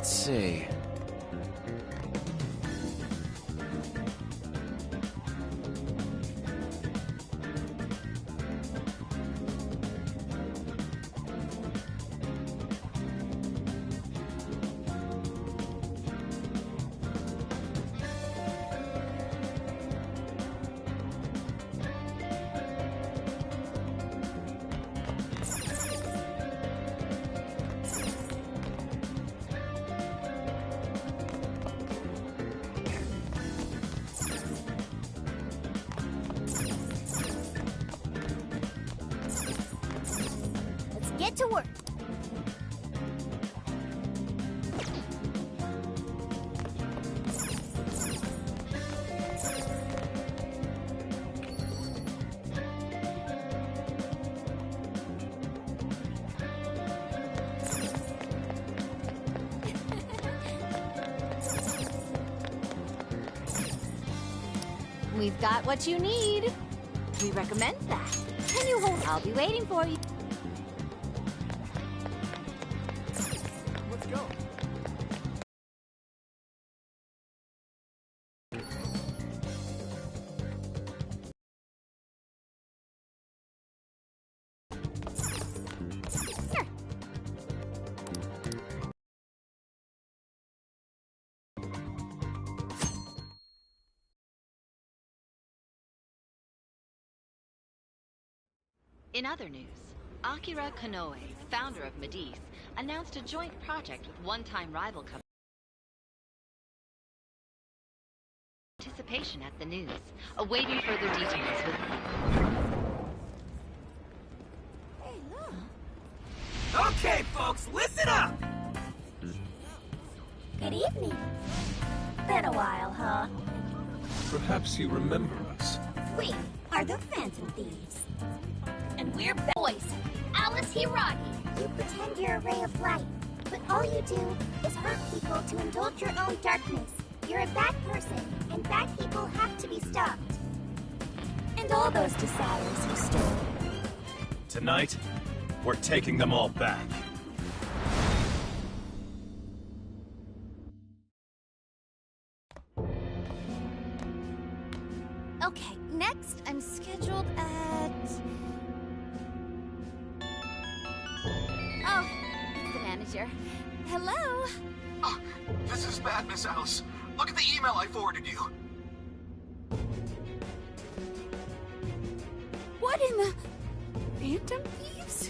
Let's see. Get to work. We've got what you need. We recommend that. Can you hold? I'll be waiting for you. Let's go. Here. In other news, Akira Konoe, founder of Medice, announced a joint project with one-time rival company. Anticipation at the news, awaiting further details with Hey, look. Okay, folks, listen up! Good evening. Been a while, huh? Perhaps you remember us. We are the Phantom Thieves. And we're boys. Alice Hiragi. You pretend you're a ray of light, but all you do is hurt people to indulge your own darkness. You're a bad person, and bad people have to be stopped. And all those desires you stole. Tonight, we're taking them all back. Okay, next I'm scheduled at... Oh, it's the manager. Hello? Oh, this is bad, Miss Alice. Look at the email I forwarded you. What in the... Phantom Thieves?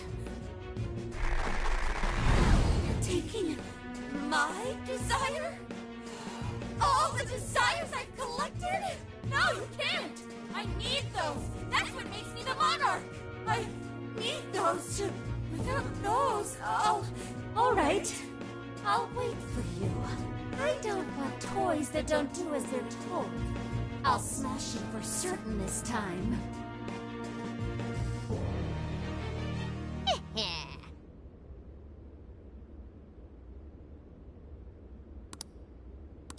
You're taking my desire? All the desires I've collected? No, you can't! I need those! That's what makes me the monarch! I need those to... Without those, all right. I'll wait for you. I don't want toys that don't do as they're told. I'll smash you for certain this time.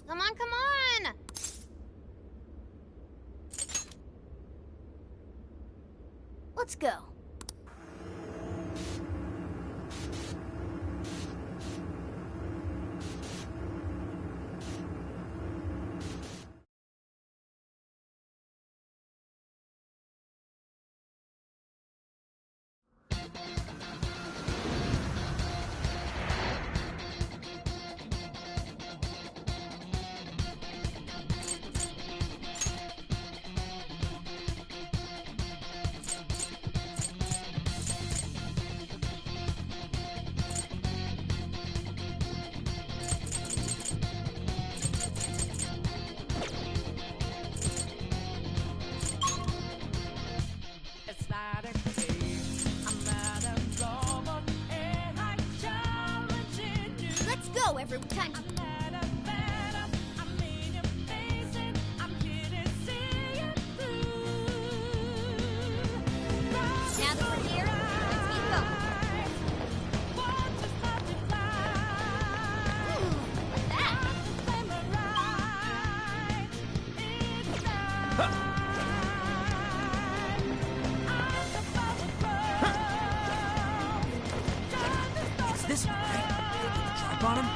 Come on, come on! Let's go. Let's go every time. Now that we're here, let's keep going. What's that? Is this right? Drop on him?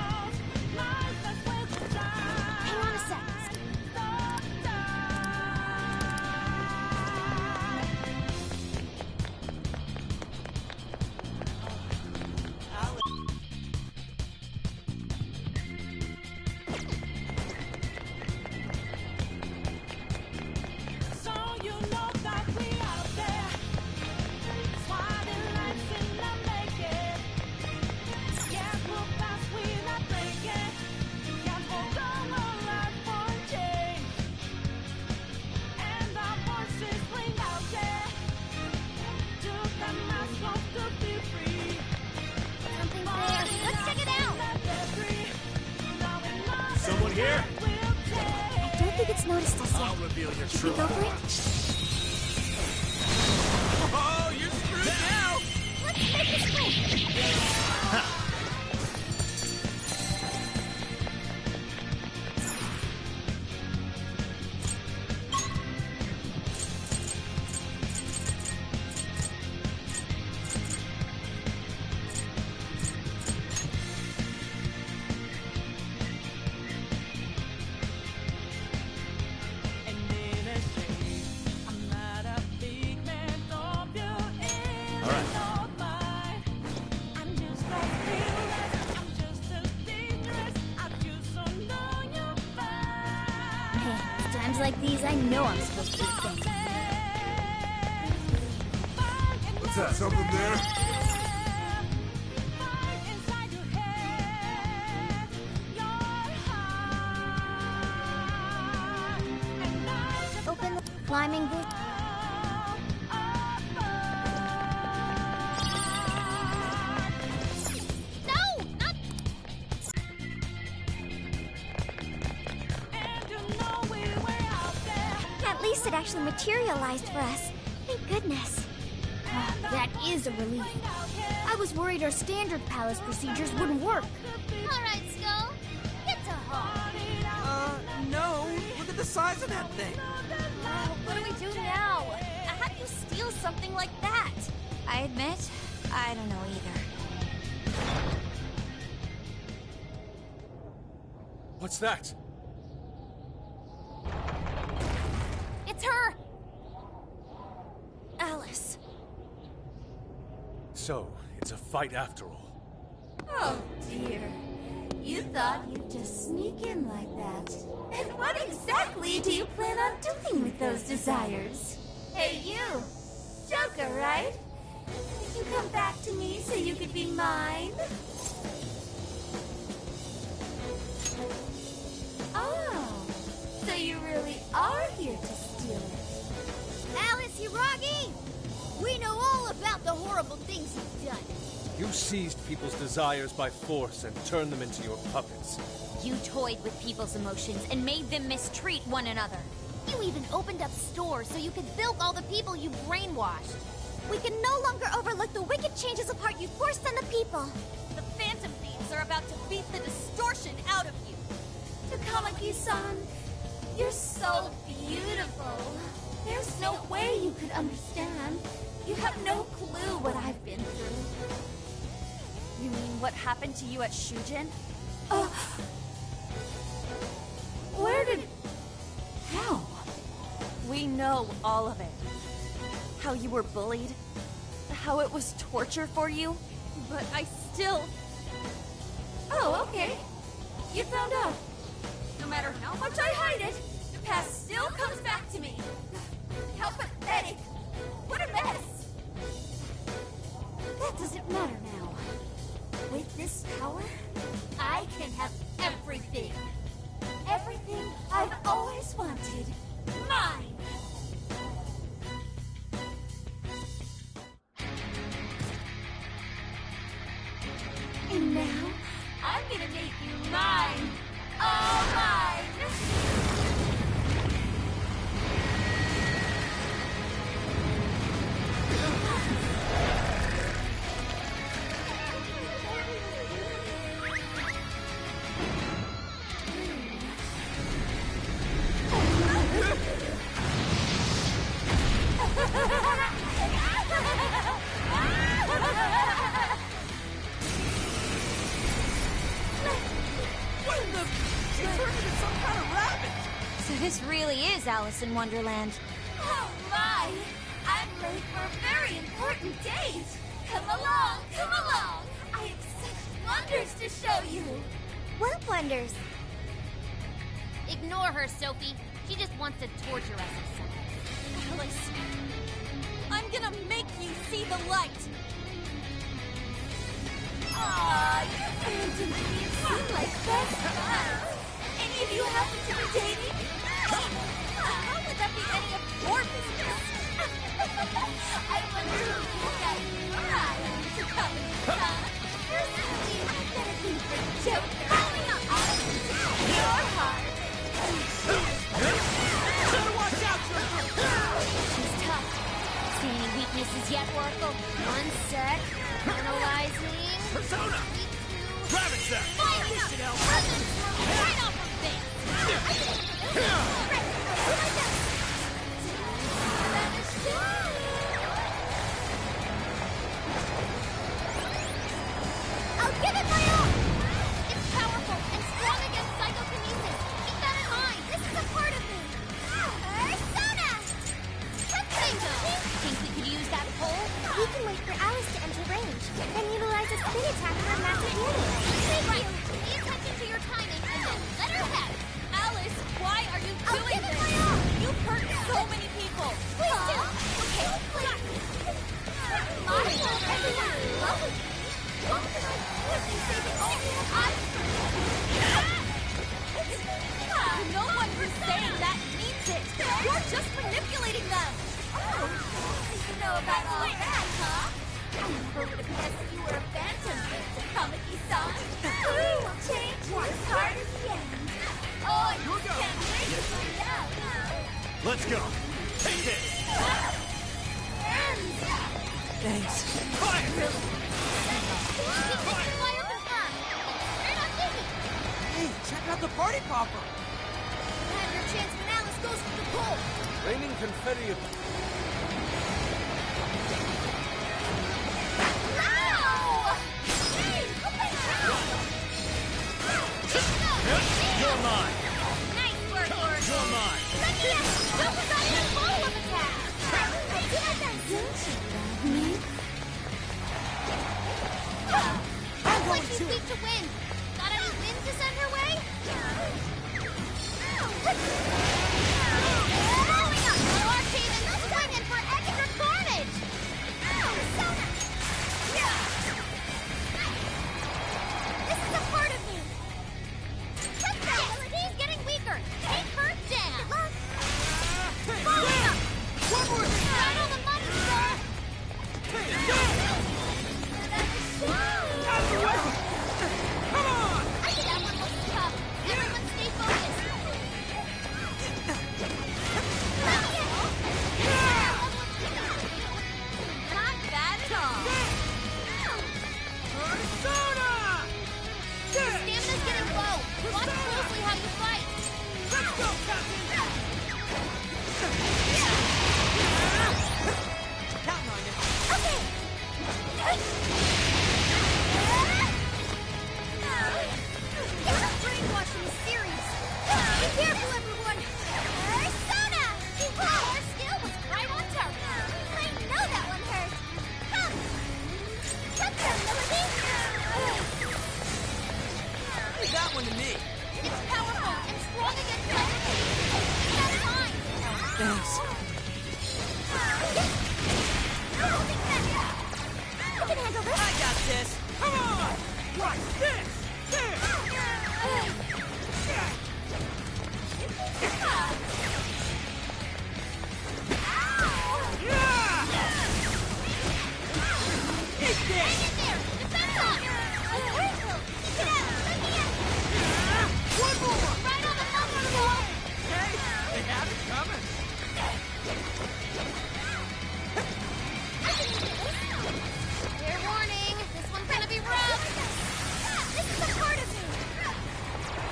here? I don't think it's noticed us I'll yet. reveal your Should true we go for it? Oh, you're screwed now! Let's make this quick! Times like these, I know I'm supposed to be thinking. What's that, something there? Open the climbing boot. No! Not... At least it actually materialized for us. Thank goodness. Oh, that is a relief. I was worried our standard palace procedures wouldn't work. Alright, Skull. Get to home. No. Look at the size of that thing. What do we do now? How do you steal something like that? I admit, I don't know either. What's that? It's her! Alice. So, it's a fight after all. Oh, dear. You thought you'd just sneak in like that. And what exactly do you plan on doing with those desires? Hey, you! Joker, right? You come back to me so you could be mine? Oh, so you really are here to steal it. Alice Hiragi! We know all about the horrible things you've done. You seized people's desires by force and turned them into your puppets. You toyed with people's emotions and made them mistreat one another. You even opened up stores so you could bilk all the people you brainwashed. We can no longer overlook the wicked changes of heart you forced on the people. The Phantom Thieves are about to beat the distortion out of you. Takamaki-san, you're so beautiful. There's no way you could understand. You have no clue what I've been through. You mean what happened to you at Shujin? Where did... How? We know all of it. How you were bullied, how it was torture for you, but I still... Oh, okay. You found out. No matter how much I hide it, the past still comes back to me. How pathetic. What a mess. That doesn't matter now. With this power, I can have everything. Everything I've always wanted. Mine! And now, I'm gonna make you mine! All mine! So this really is Alice in Wonderland. Oh my! I'm late for a very important date! Come along, come along! I have such wonders to show you! What wonders? Ignore her, Sophie. She just wants to torture us or something. Alice, I'm gonna make you see the light! Aw, you Phantom Thieves seem like best friends! Any of you happen to be dating? How would that be any of your business? I wonder who you guys ride to come and Personally, I've got a thing for Joker. Your heart that? Fire! Resonance throw right off her face! I'll give it my all! It's powerful and strong against psychokinesis. Keep that in mind. This is a part of me. Persona! Bingo! Think we could use that pole? We can wait for Alice to enter range, then utilize a spin attack for a massive unit. Thank you! Pay attention to your timing and then let her have it. Alice, why are you I'll doing give it this? my all! You've hurt so many people. Please do! Okay, please! Model everyone! Welcome! No one who's saying that means it. You're just manipulating them. Oh, you know about all that, huh? I never would have guessed you were a phantom to Kamiki-san. Change was hard as the end. Oh, I can't wait to find out. Let's go. Take this. Thanks. Fire! Fire confirmed. Turn on Dizzy. Hey, check out the party popper. Have your chance when Alice goes for the pole. Raining confetti. Ow! Hey, look at You're mine. Nice work, Oracle. You're mine. Let me in. Don't forget your follow-up attack. I did have that. Don't you love me? Looks like she's weak to wind. Got any wind to send her way? Blowing up! Arcade and swinging for extra carnage! Persona! This is a part of me! He's getting weaker! Take her down! Blowing up! One more thing. Right on the money, sir! Out of the way. Come on. I think that one looks tough. Everyone stay focused. Not bad at all. Persona. Stamina's getting low. Watch closely how you fight. Let's go, Captain. Counting on you. Okay. Brainwashing is serious. Be careful, everyone. Persona! Our skill was right on target. I know that one hurt. Come. Cut them, Melody. Leave that one to me. It's powerful and strong against psychokinesis. Keep that in mind. Thanks. You can handle this. I got this. Come on. Watch this. There. Yeah. Eat Hang this. in there. Defend on. Keep it out. Let me in. One more. Right on the monkey wall. Okay. They have it coming. I can do this. Fair warning. This one's gonna be rough. This is a part of me.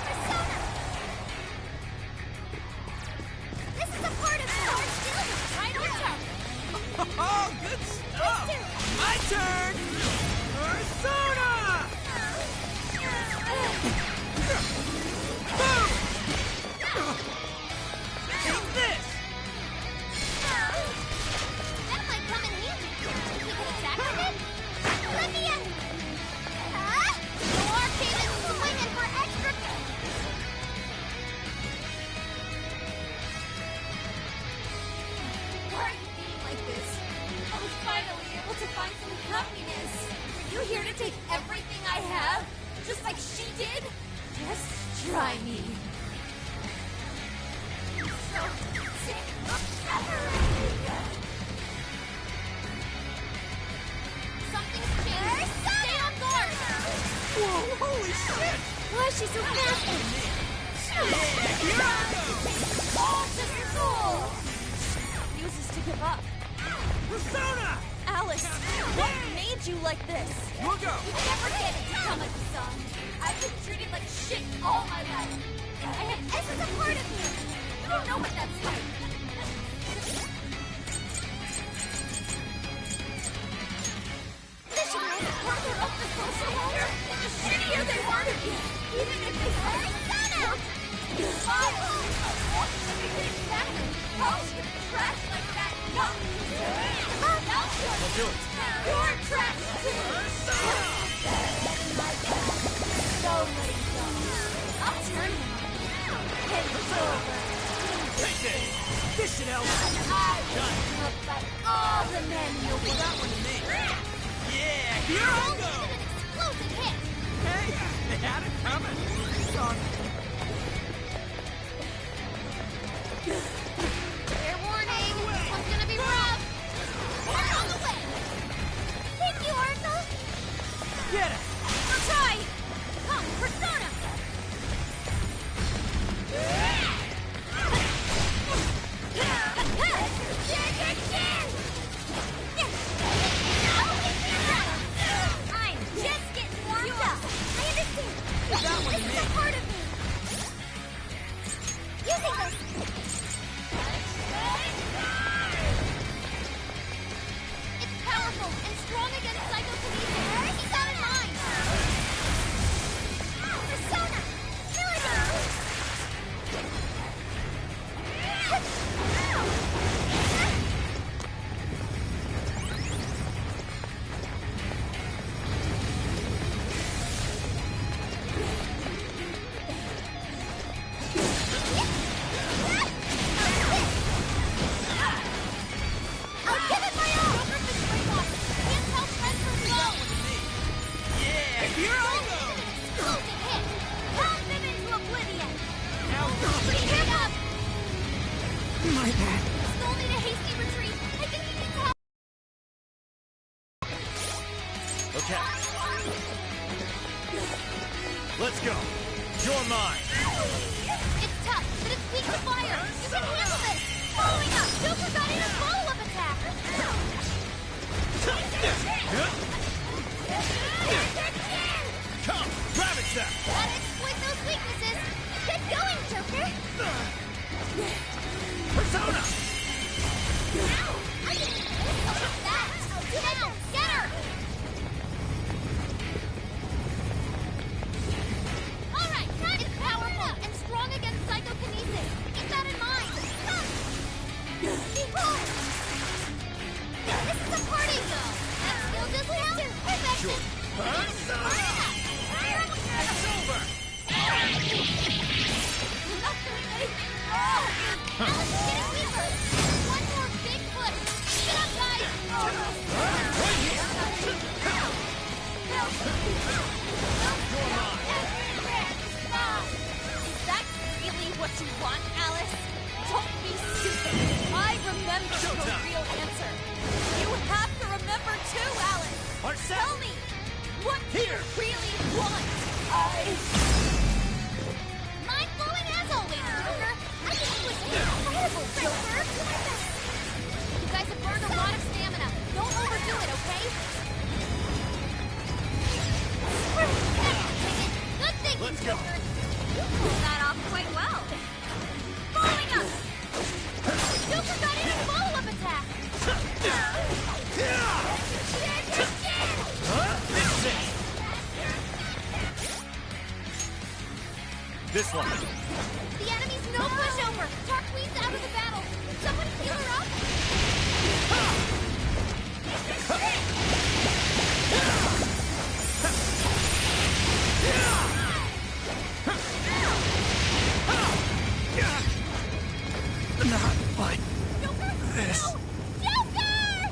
Persona. This is a part of me. Our skill is right on target. Oh, good stuff. My turn. Persona. Boom. Take this. That might come in handy. We can attack with it. Let me in. No arcade is swinging for extra. Why are you being like this? I was finally able to find some happiness. Are you here to take everything I have? Just like she did? Just try me. So sick of suffering. Something's changed. Stay on guard. Whoa, holy shit. Why is she so fast? Here I go. All to soul. Refuses to give up. Persona. Alice, what made you like this? We'll go. You never get it to come at the sun. I I'll do it. You're trash too! So many guns. I'll turn him on. It's over. Take this! This should help. I will look like all the men you Give that one to me. Yeah, here You're I only go! an explosive hit! Hey, they had it coming. Sorry. Fair warning, this one's gonna be rough. We're on the way. Thank you, Arthur. Get it! I'll try. Come, Persona. I'm just getting warmed up. I understand. That one to This me. is a part of me. Using this. It's powerful and strong against psychokinesis. Keep that in mind. Persona, here it is. I'll give it my all. Over this rainwater. Can't tell friends from foe. Yeah, here I go! Explosive hit. Pound them into oblivion. Now, Pick up. my bad. Still need a hasty retreat. I think he needs help. Okay. Let's go. You're mine. It's tough, but it's weak to fire. You can handle this. Following up, Joker got in a follow-up attack. Come, grab it, Seth. Gotta exploit those weaknesses. Get going, Joker. Persona. I can miss that. Now, get her. All right, it's powerful and strong against psychokinesis. Keep that in mind. Behold. This is a party. That skill just count? Perfect. Sure. Persona. It's over. Alice is getting weaker. One more big push. Get up, guys. Right here. Is that really what you want, Alice? Don't be stupid. I remember your Showtime. real answer. You have to remember too, Alice. Arcette. Tell me, what do Here. you really want? Mind-blowing as always, Joker. I think it was incredible, Joker. You guys have burned a lot of stamina. Don't overdo it, okay? Good thinking, Let's go. Joker. You pulled that off quite well. Following up. Joker got in a follow-up attack. This is it. This one. The enemy's no pushover. Tarqueen's out of the battle. Someone heal her up. Not like Joker! this. No! Joker!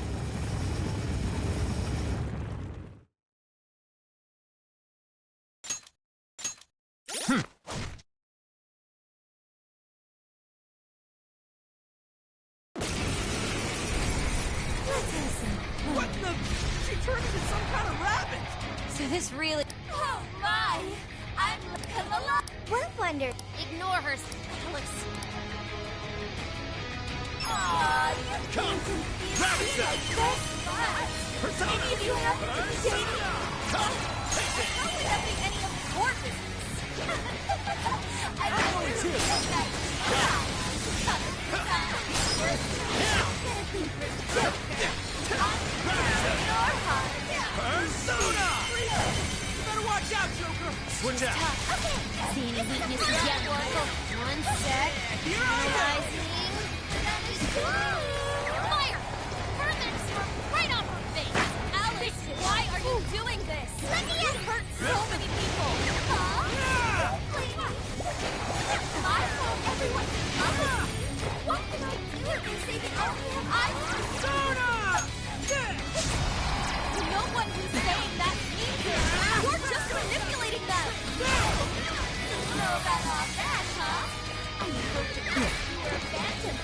What the? She turned into some kind of rabbit! So this really... Oh my! I'm looking alive. One wonder. Ignore her, Alex. Come, grab it, Seth. Persona. Any of you have to take it. Come, take it. How would that be any of your business? I don't really too. get that. Persona. You better watch out, Joker! Switch out. Okay, See any weaknesses yet, Oracle? One sec. Analyzing. Fire! Ferments are right on her face! Alice, why are you doing this? Let me You in! hurt so many people! Huh? Please! I told everyone to love me! What can I do if they say that only have I Persona! No one who's saying that means it! You're just manipulating them! So about all that, huh? I hope to God you were a phantom!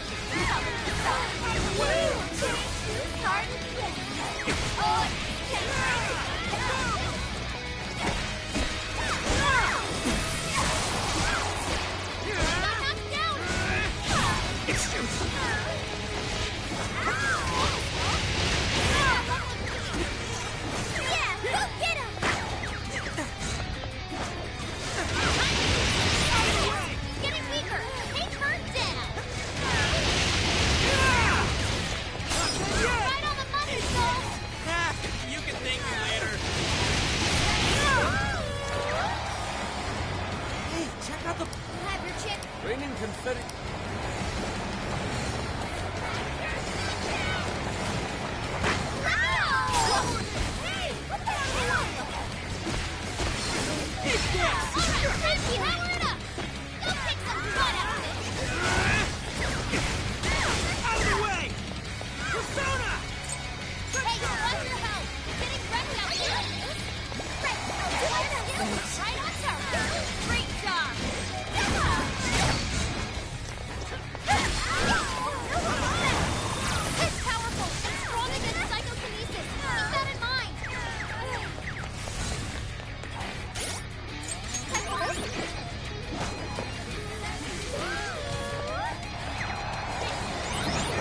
Getting weaker! Take her down! Right on the money, Soul! You can thank me later. Hey, check out the Have your chick. raining confetti. Hey! What the hell? Alright, Frankie, power it up! You'll take some fun out of this! Out of the way! Persona! Hey, watch your health! Getting wrecked out there! Right on target! Great job! It's powerful and strong against psychokinesis! Keep that in mind!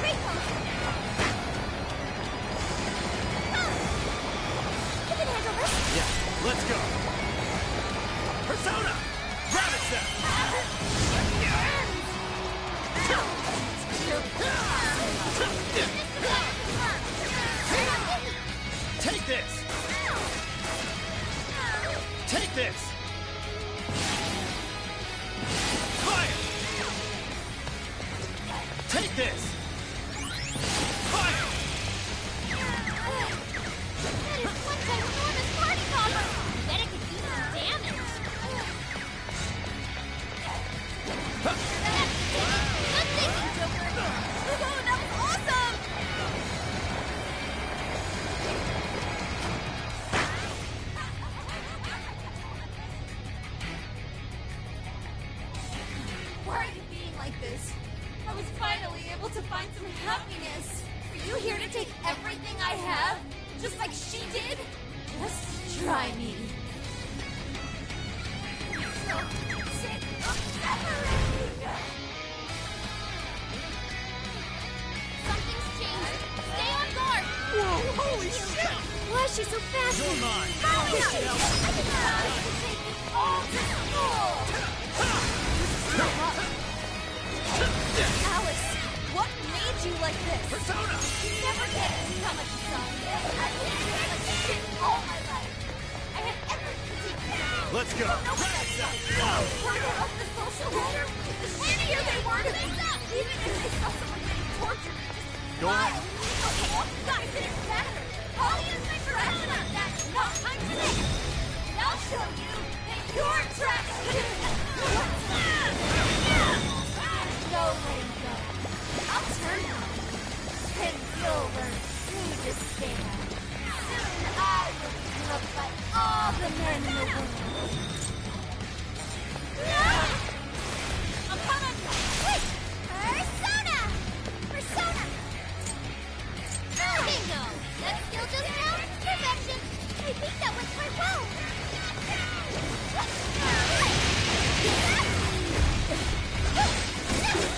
Great potion! You can handle this. Yeah, let's go. Persona! Rabbit Take this! Take this! Fire! Take this! Fire! That is one ginormous party popper! Bet it could do some damage! Good thinking, Joker! Oh, that was awesome! Why are you being like this? I was finally able to find some happiness. Are you here to take everything I have? Just like she did? Just try me. So sick of separating. Something's changed. Stay on guard. Whoa, holy shit! Why is she so fast? You're mine! Hurry up! I can take you all to school. Alice, what made you like this? Persona! You never get to become a desire. I've been feeling like shit all my life. I had everything to teach me. Let's go! No one else further up the social ladder, the shittier they were to me. Even if they saw someone getting tortured, just Go on. smile. Okay, guys, it didn't matter. All you think for us about that. No time for this. And I'll show you that you're trash too. No letting go. I'll turn you. And you'll learn who to stand. Soon I will be loved by all the men in the world. I'm coming! Wait! Persona! Persona! Bingo! That skill just now? Perfection! I think that went quite well!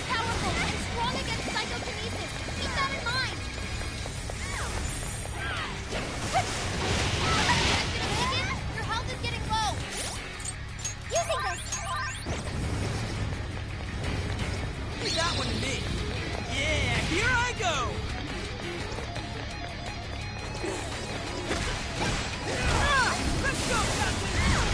Powerful and strong against psychokinesis! Keep that in mind! Your health is getting low! Using this! Leave that one to me. Yeah, here I go! Let's go, Captain!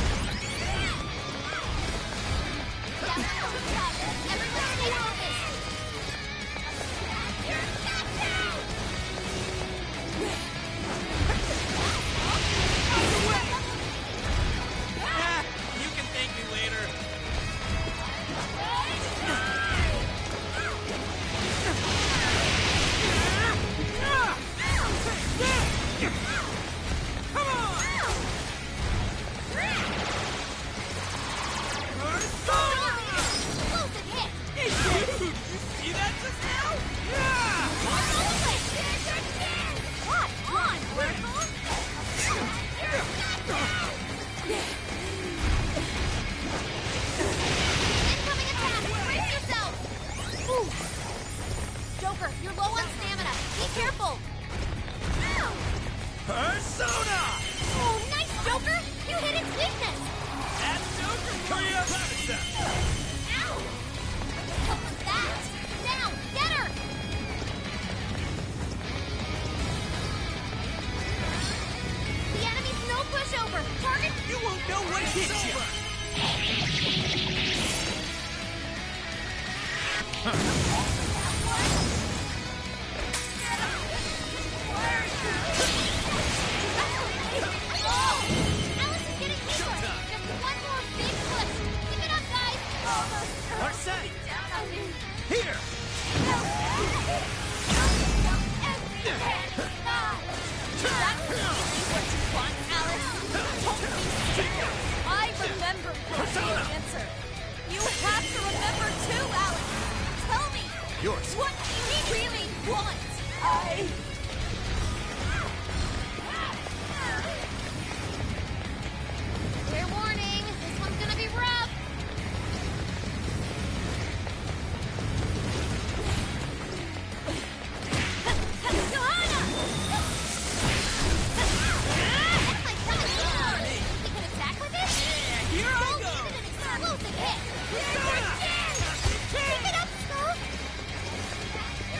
Hurry up! Ow! What was that? Now, get her! The enemy's no pushover. Target. You won't know what hit you! Alice is getting weaker. Just one more big push. Keep it up, guys. Marseille! Down on me. Here! I remember the answer. You have to remember too, Alex. Tell me, Yours. what do you really want? Fair warning. This one's gonna be rough. Johanna! That's my son. We can attack with it? Here I Don't go! give it an explosive hit. Persona! Keep it up, Skull.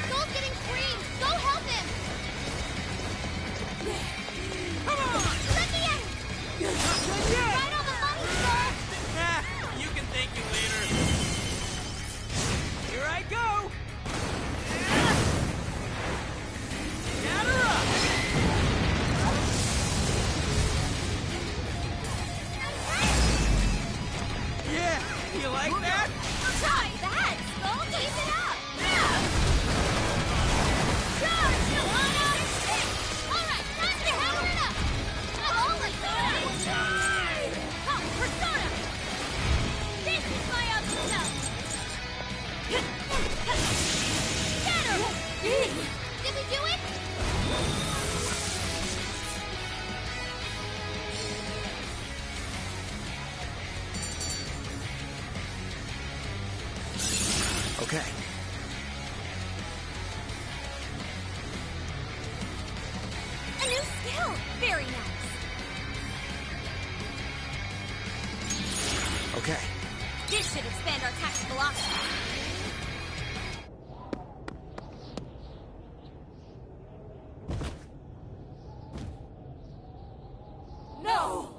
Skull's getting creamed. Go help him. Come on! Let me in. Not done yet! Right on the money, Skull. Ah, you can thank me later. Here I go! Got her up! Yeah, you like that? Try that, Skull. Keep it up. Charge, Johanna. All right, time to hammer it up. I'm all like that. Come, Persona. This is my option. Get her. Did we do it? Okay. A new skill. Very nice. Okay. This should expand our attack's velocity. No!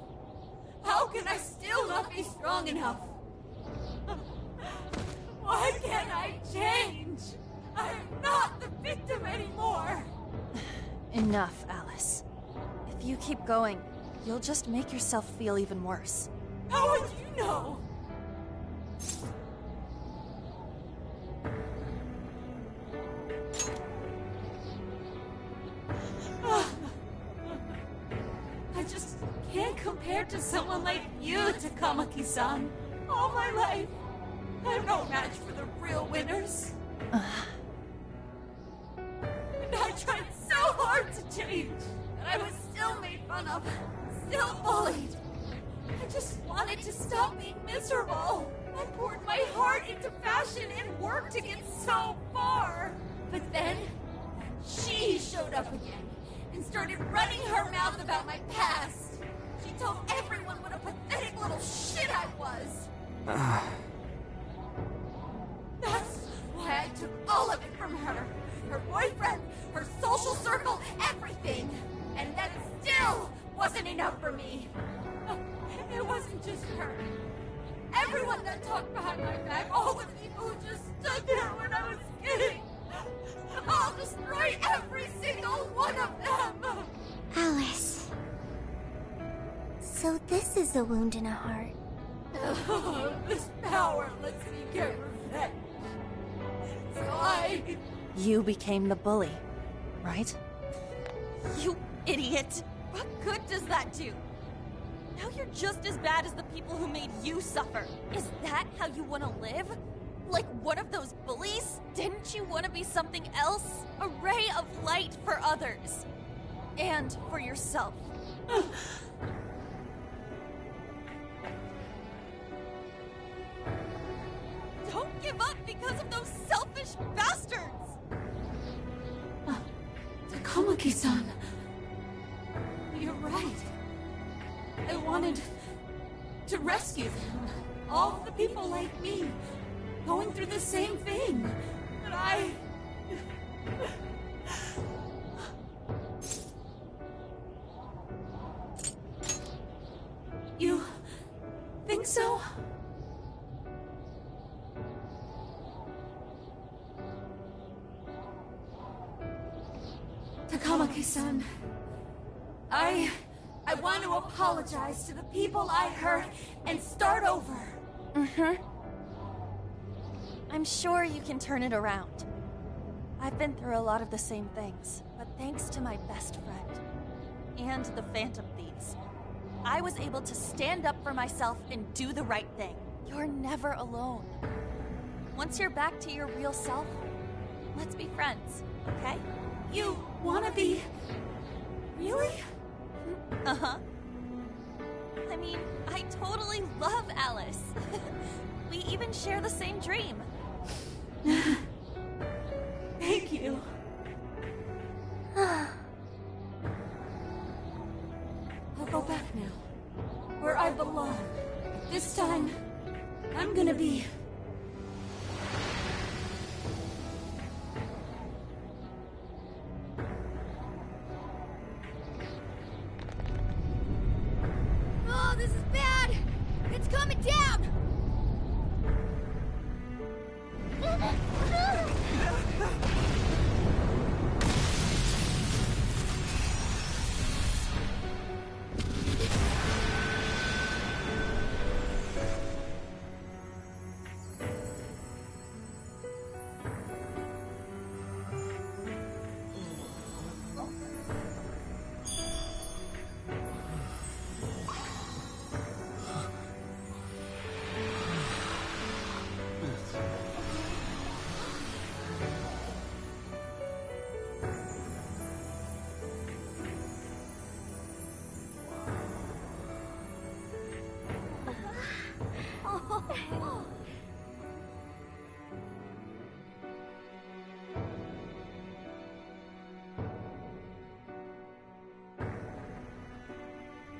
How can I still not be strong enough? Why can't I change? I'm not the victim anymore! Enough, Alice. If you keep going, you'll just make yourself feel even worse. How would you know? I just can't compare to someone like you, Takamaki-san. All my life, I'm no match for the real winners. And I tried so hard to change, but I was still made fun of, still bullied. I just wanted to stop being miserable. I poured my heart into fashion and worked to get so far. But then, she showed up again and started running her mouth about my past. She told everyone what a pathetic little shit I was. That's why I took all of it from her. Her boyfriend, her social circle, everything. And that still wasn't enough for me. It wasn't just her. Everyone that talked behind my back, all the people who just stood there when I was kidding. I'll destroy every single one of them. Alice. So this is a wound in a heart. This power lets me get revenge. So You became the bully, right? You idiot! What good does that do? Now you're just as bad as the people who made you suffer. Is that how you want to live? Like one of those bullies? Didn't you want to be something else? A ray of light for others. And for yourself. Don't give up because of those selfish bastards! Takamaki-san. You're right. I wanted to rescue them. All the people like me, going through the same thing. But I... You think so? Takamaki-san, I want to apologize to the people I hurt and start over. I'm sure you can turn it around. I've been through a lot of the same things, but thanks to my best friend and the Phantom Thieves, I was able to stand up for myself and do the right thing. You're never alone. Once you're back to your real self, let's be friends, okay? You wanna be... Really? Uh-huh. I mean, I totally love Alice. We even share the same dream. Thank you. I'll go back now, where I belong. This time, I'm gonna be... Oh, this is bad! It's coming down!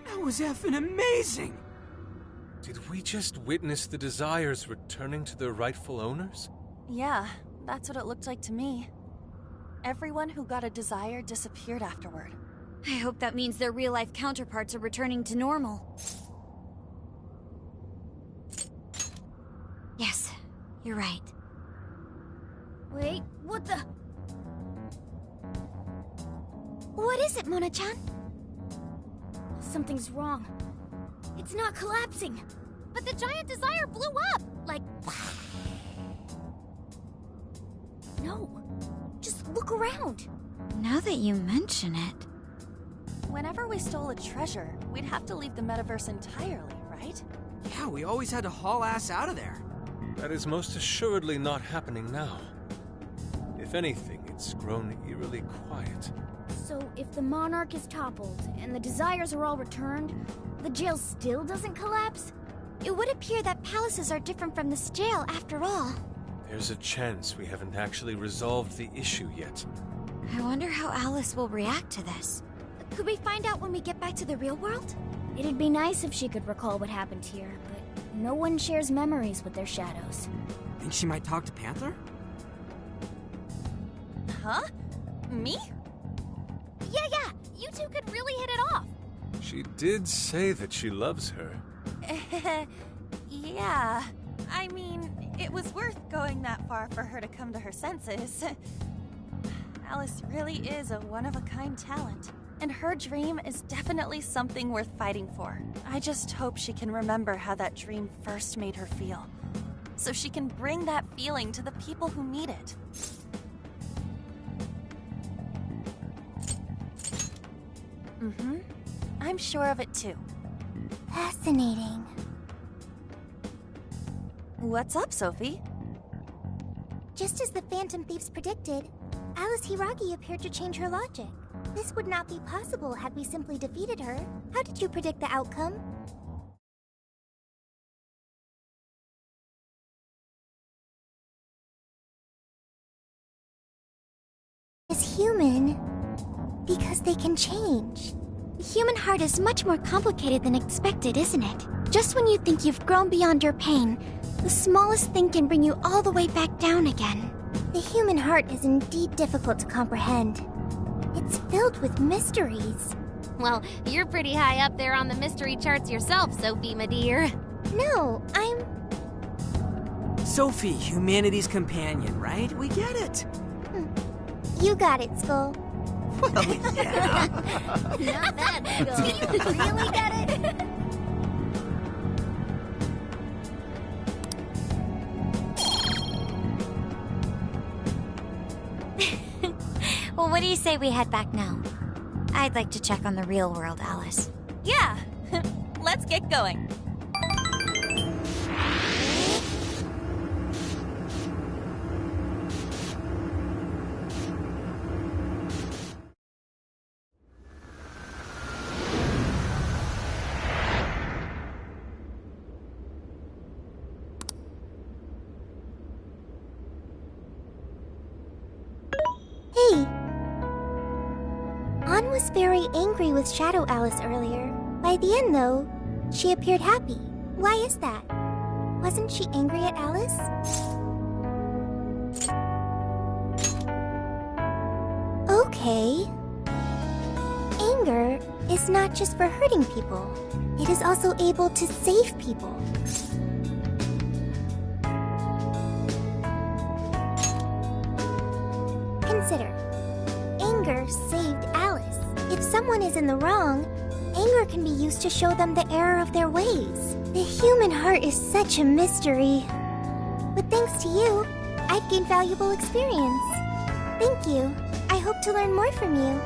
That was effing amazing! Did we just witness the Desires returning to their rightful owners? Yeah, that's what it looked like to me. Everyone who got a desire disappeared afterward. I hope that means their real-life counterparts are returning to normal. Yes, you're right. Wait, what the... What is it, Mona-chan? Something's wrong. It's not collapsing. But the giant desire blew up! Like... No. Just look around. Now that you mention it... Whenever we stole a treasure, we'd have to leave the metaverse entirely, right? Yeah, we always had to haul ass out of there. That is most assuredly not happening now. If anything, it's grown eerily quiet. So if the Monarch is toppled and the Desires are all returned, the jail still doesn't collapse? It would appear that palaces are different from this jail after all. There's a chance we haven't actually resolved the issue yet. I wonder how Alice will react to this. Could we find out when we get back to the real world? It'd be nice if she could recall what happened here, but no one shares memories with their shadows. Think she might talk to Panther? Huh? Me? Yeah, you two could really hit it off. She did say that she loves her. Yeah. I mean, it was worth going that far for her to come to her senses. Alice really is a one-of-a-kind talent. And her dream is definitely something worth fighting for. I just hope she can remember how that dream first made her feel. So she can bring that feeling to the people who need it. I'm sure of it too. Fascinating. What's up, Sophie? Just as the Phantom Thieves predicted, Alice Hiragi appeared to change her logic. This would not be possible had we simply defeated her. How did you predict the outcome? Is human because they can change. The human heart is much more complicated than expected, isn't it? Just when you think you've grown beyond your pain, the smallest thing can bring you all the way back down again. The human heart is indeed difficult to comprehend. It's filled with mysteries. Well, you're pretty high up there on the mystery charts yourself, Sophie, my dear. No, I'm... Sophie, humanity's companion, right? We get it. You got it, Skull. Well, yeah. Not bad, Skull. Do you really get it? Well, what do you say we head back now? I'd like to check on the real world, Alice. Yeah, let's get going. Hey! Ann was very angry with Shadow Alice earlier. By the end, though, she appeared happy. Why is that? Wasn't she angry at Alice? Okay. Anger is not just for hurting people. It is also able to save people. Consider. Anger saved Alice. If someone is in the wrong, anger can be used to show them the error of their ways. The human heart is such a mystery. But thanks to you, I've gained valuable experience. Thank you. I hope to learn more from you.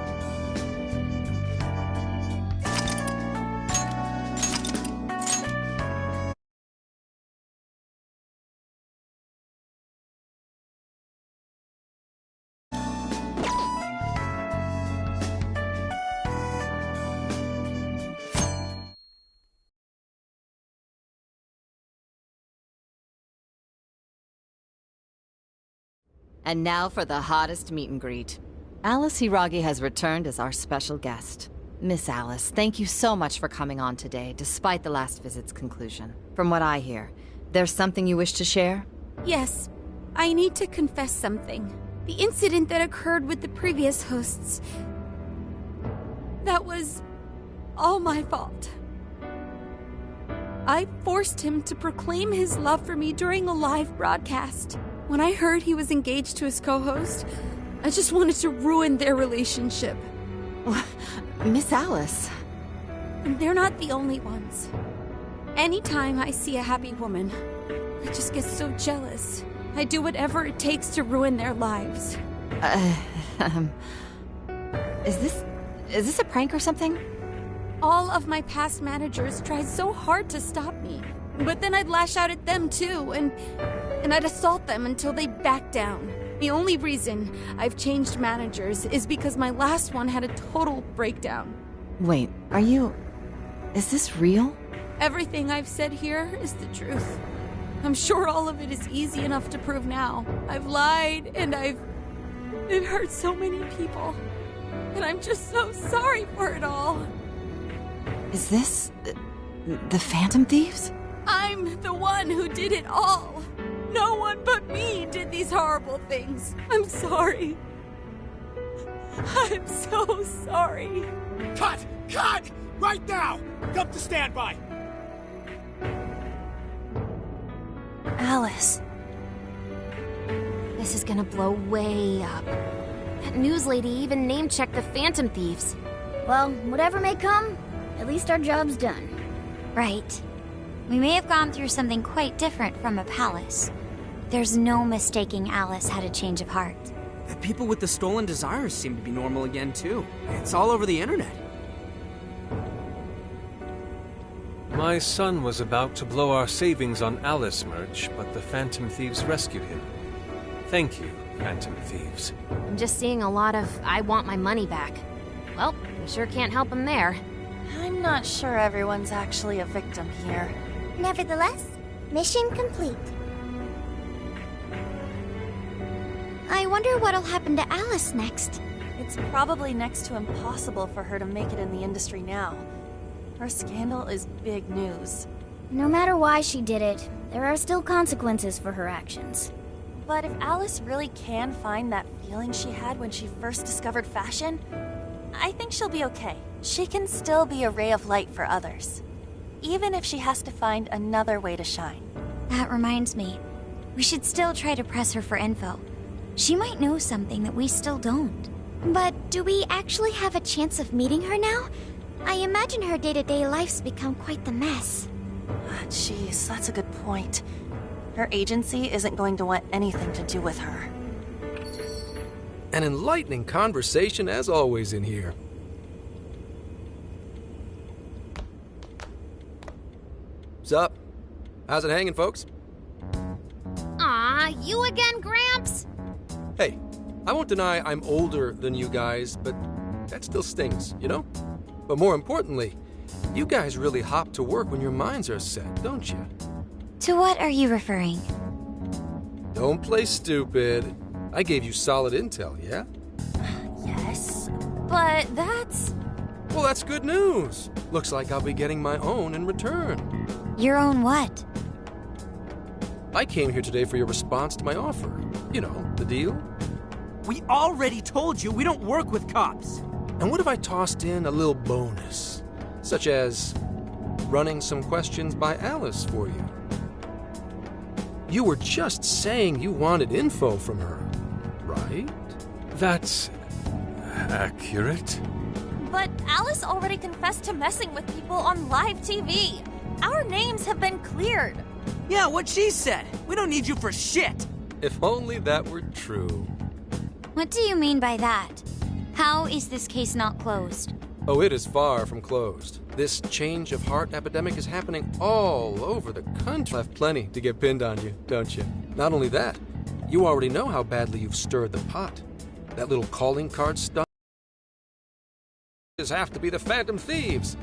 And now for the hottest meet and greet. Alice Hiragi has returned as our special guest. Miss Alice, thank you so much for coming on today, despite the last visit's conclusion. From what I hear, there's something you wish to share? Yes, I need to confess something. The incident that occurred with the previous hosts. That was all my fault. I forced him to proclaim his love for me during a live broadcast. When I heard he was engaged to his co-host, I just wanted to ruin their relationship. Miss Alice. And they're not the only ones. Anytime I see a happy woman, I just get so jealous. I do whatever it takes to ruin their lives. Is this a prank or something? All of my past managers tried so hard to stop me. But then I'd lash out at them too, and I'd assault them until they backed down. The only reason I've changed managers is because my last one had a total breakdown. Wait, is this real? Everything I've said here is the truth. I'm sure all of it is easy enough to prove now. I've lied, and it hurt so many people. And I'm just so sorry for it all. Is this the Phantom Thieves? I'm the one who did it all. No one but me did these horrible things. I'm sorry. I'm so sorry. Cut! Cut! Right now! Come to standby! Alice. This is gonna blow way up. That news lady even name-checked the Phantom Thieves. Well, whatever may come, at least our job's done. Right. We may have gone through something quite different from a palace. There's no mistaking Alice had a change of heart. The people with the stolen desires seem to be normal again, too. It's all over the internet. My son was about to blow our savings on Alice merch, but the Phantom Thieves rescued him. Thank you, Phantom Thieves. I'm just seeing a lot of I want my money back. Well, we sure can't help him there. I'm not sure everyone's actually a victim here. Nevertheless, mission complete. I wonder what'll happen to Alice next. It's probably next to impossible for her to make it in the industry now. Her scandal is big news. No matter why she did it, there are still consequences for her actions. But if Alice really can find that feeling she had when she first discovered fashion, I think she'll be okay. She can still be a ray of light for others, even if she has to find another way to shine. That reminds me, we should still try to press her for info. She might know something that we still don't. But do we actually have a chance of meeting her now? I imagine her day-to-day life's become quite the mess. Jeez, that's a good point. Her agency isn't going to want anything to do with her. An enlightening conversation as always in here. Sup? How's it hanging, folks? Aw, you again, Gramps? Hey, I won't deny I'm older than you guys, but that still stings, you know? But more importantly, you guys really hop to work when your minds are set, don't you? To what are you referring? Don't play stupid. I gave you solid intel, yeah? Yes, but that's... Well, that's good news. Looks like I'll be getting my own in return. Your own what? I came here today for your response to my offer. You know, the deal. We already told you we don't work with cops. And what if I tossed in a little bonus? Such as running some questions by Alice for you. You were just saying you wanted info from her, right? That's accurate. But Alice already confessed to messing with people on live TV. Our names have been cleared. Yeah, what she said. We don't need you for shit. If only that were true. What do you mean by that? How is this case not closed? Oh, it is far from closed. This change of heart epidemic is happening all over the country. Left plenty to get pinned on you, don't you? Not only that, you already know how badly you've stirred the pot. That little calling card stuff have to be the Phantom Thieves.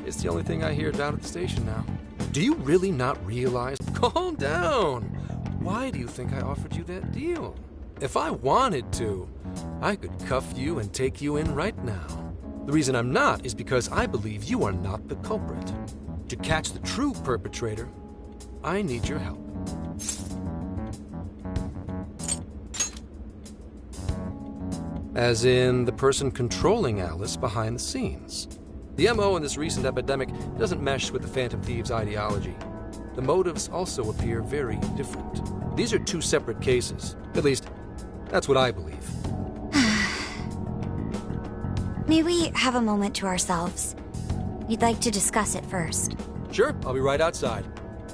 It's the only thing I hear down at the station now. Do you really not realize? Calm down. Why do you think I offered you that deal? If I wanted to, I could cuff you and take you in right now. The reason I'm not is because I believe you are not the culprit. To catch the true perpetrator, I need your help. As in the person controlling Alice behind the scenes. The MO in this recent epidemic doesn't mesh with the Phantom Thieves' ideology. The motives also appear very different. These are two separate cases. At least, that's what I believe. May we have a moment to ourselves? We'd like to discuss it first. Sure, I'll be right outside.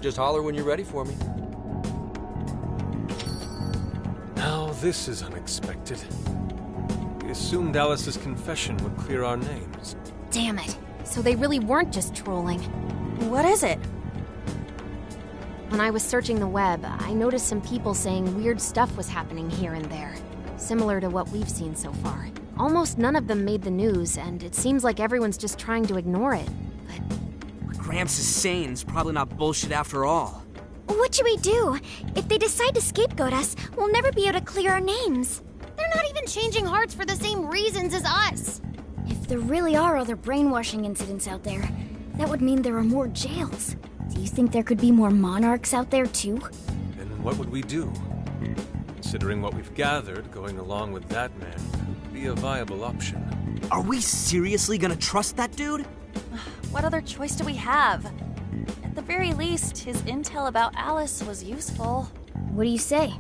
Just holler when you're ready for me. Now this is unexpected. We assumed Alice's confession would clear our names. Damn it. So they really weren't just trolling. What is it? When I was searching the web, I noticed some people saying weird stuff was happening here and there. Similar to what we've seen so far. Almost none of them made the news, and it seems like everyone's just trying to ignore it. What Gramps is saying is probably not bullshit after all. What should we do? If they decide to scapegoat us, we'll never be able to clear our names. They're not even changing hearts for the same reasons as us. If there really are other brainwashing incidents out there, that would mean there are more jails. Do you think there could be more monarchs out there too? Then what would we do? Considering what we've gathered, going along with that man could be a viable option. Are we seriously gonna trust that dude? What other choice do we have? At the very least, his intel about Alice was useful. What do you say?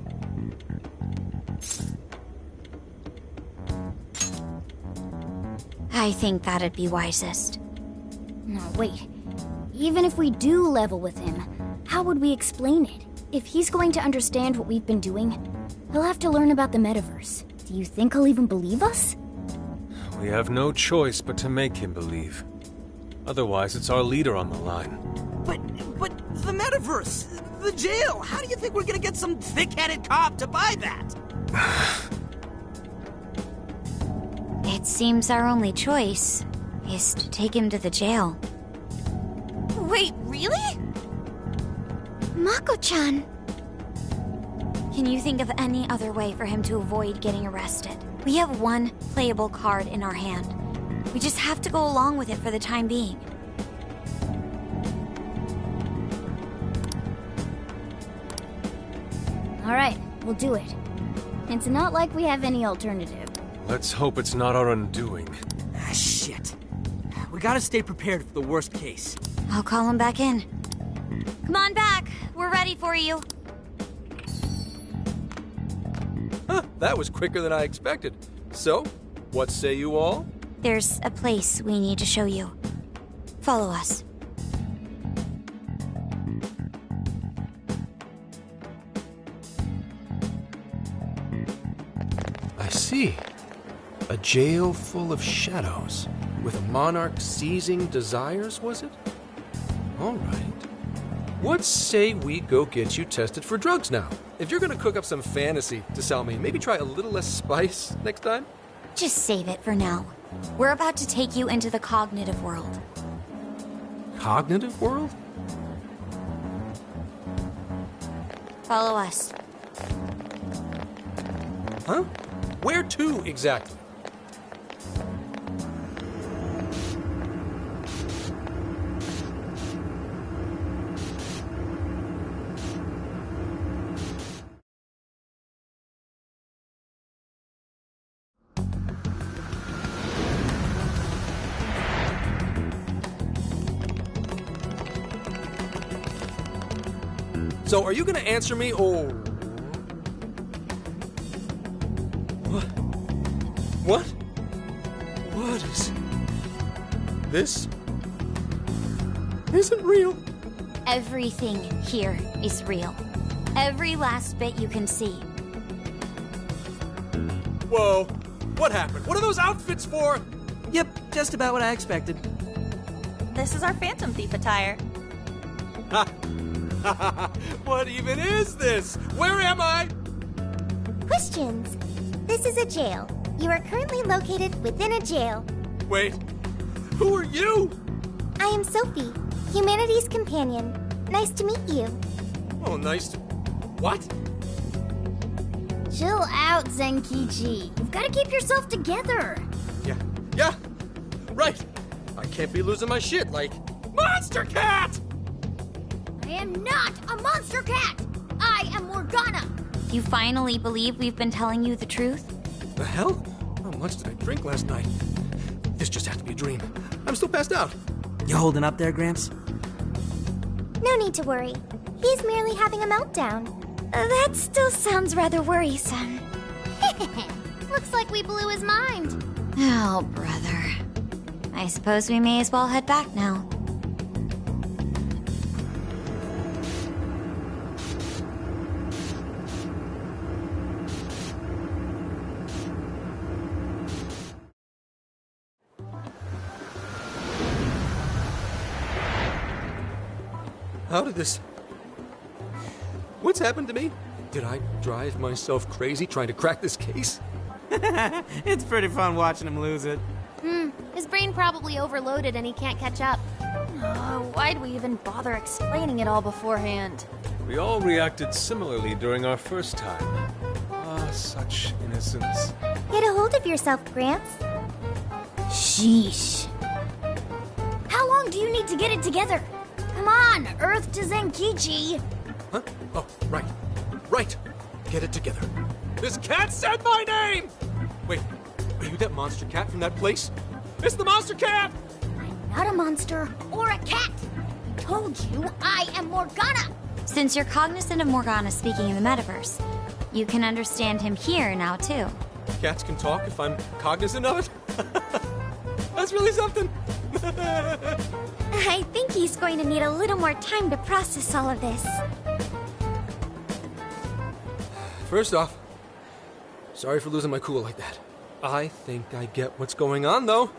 I think that'd be wisest. No, wait. Even if we do level with him, how would we explain it? If he's going to understand what we've been doing, he'll have to learn about the metaverse. Do you think he'll even believe us? We have no choice but to make him believe. Otherwise, it's our leader on the line. But the metaverse, the jail, how do you think we're gonna get some thick-headed cop to buy that? It seems our only choice is to take him to the jail. Wait, really? Mako-chan! Can you think of any other way for him to avoid getting arrested? We have one playable card in our hand. We just have to go along with it for the time being. Alright, we'll do it. It's not like we have any alternative. Let's hope it's not our undoing. Ah, shit. We gotta stay prepared for the worst case. I'll call him back in. Come on back. We're ready for you. Huh, that was quicker than I expected. So, what say you all? There's a place we need to show you. Follow us. I see. A jail full of shadows. With a monarch seizing desires, was it? All right. What say we go get you tested for drugs now? If you're gonna cook up some fantasy to sell me, maybe try a little less spice next time? Just save it for now. We're about to take you into the cognitive world. Cognitive world? Follow us. Huh? Where to, exactly? So, are you gonna answer me, or... What? What is... This... isn't real. Everything here is real. Every last bit you can see. Whoa. What happened? What are those outfits for? Yep, just about what I expected. This is our Phantom Thief attire. Ha! What even is this? Where am I? Questions. This is a jail. You are currently located within a jail. Wait, who are you? I am Sophie, humanity's companion. Nice to meet you. Oh, nice to... What? Chill out, Zenkichi. You've got to keep yourself together. Yeah, right. I can't be losing my shit like... Monster Cat! I am not a monster cat! I am Morgana! You finally believe we've been telling you the truth? The hell? How much did I drink last night? This just has to be a dream. I'm still passed out. You holding up there, Gramps? No need to worry. He's merely having a meltdown. That still sounds rather worrisome. Looks like we blew his mind. Oh, brother. I suppose we may as well head back now. How did this... What's happened to me? Did I drive myself crazy trying to crack this case? It's pretty fun watching him lose it. His brain probably overloaded and he can't catch up. Why'd we even bother explaining it all beforehand? We all reacted similarly during our first time. Ah, such innocence. Get a hold of yourself, Gramps. Sheesh. How long do you need to get it together? Come on, Earth to Zenkichi. Huh? Oh, right. Right. Get it together. This cat said my name! Wait, are you that monster cat from that place? It's the monster cat! I'm not a monster or a cat. I told you I am Morgana. Since you're cognizant of Morgana speaking in the metaverse, you can understand him here now, too. Cats can talk if I'm cognizant of it? That's really something! I think he's going to need a little more time to process all of this. First off, sorry for losing my cool like that. I think I get what's going on, though.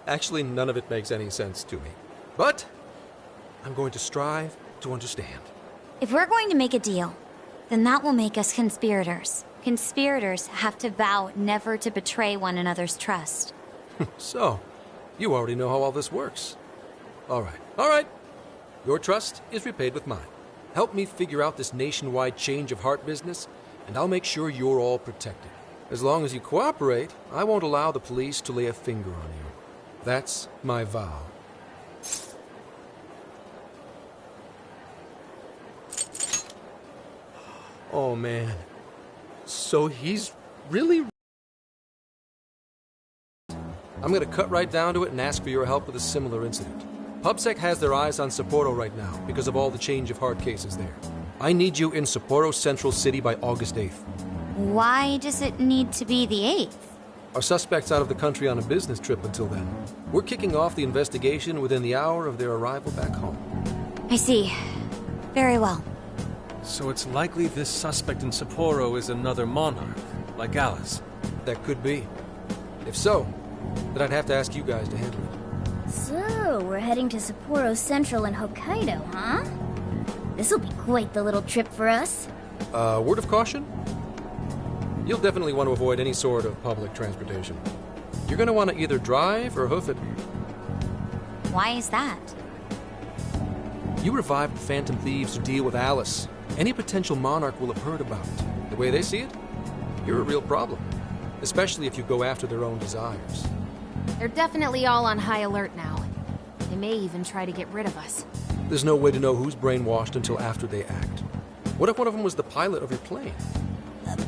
Actually, none of it makes any sense to me. But I'm going to strive to understand. If we're going to make a deal, then that will make us conspirators. Conspirators have to vow never to betray one another's trust. So, you already know how all this works. All right. Your trust is repaid with mine. Help me figure out this nationwide change of heart business, and I'll make sure you're all protected. As long as you cooperate, I won't allow the police to lay a finger on you. That's my vow. Oh, man. So he's really... I'm gonna cut right down to it and ask for your help with a similar incident. PubSec has their eyes on Sapporo right now because of all the change of heart cases there. I need you in Sapporo Central City by August 8th. Why does it need to be the 8th? Our suspect's out of the country on a business trip until then. We're kicking off the investigation within the hour of their arrival back home. I see. Very well. So it's likely this suspect in Sapporo is another monarch, like Alice. That could be. If so, then I'd have to ask you guys to handle it. So, we're heading to Sapporo Central in Hokkaido, huh? This'll be quite the little trip for us. Word of caution? You'll definitely want to avoid any sort of public transportation. You're gonna want to either drive or hoof it. Why is that? You revived the Phantom Thieves to deal with Alice. Any potential monarch will have heard about it. The way they see it, you're a real problem. Especially if you go after their own desires. They're definitely all on high alert now. They may even try to get rid of us. There's no way to know who's brainwashed until after they act. What if one of them was the pilot of your plane?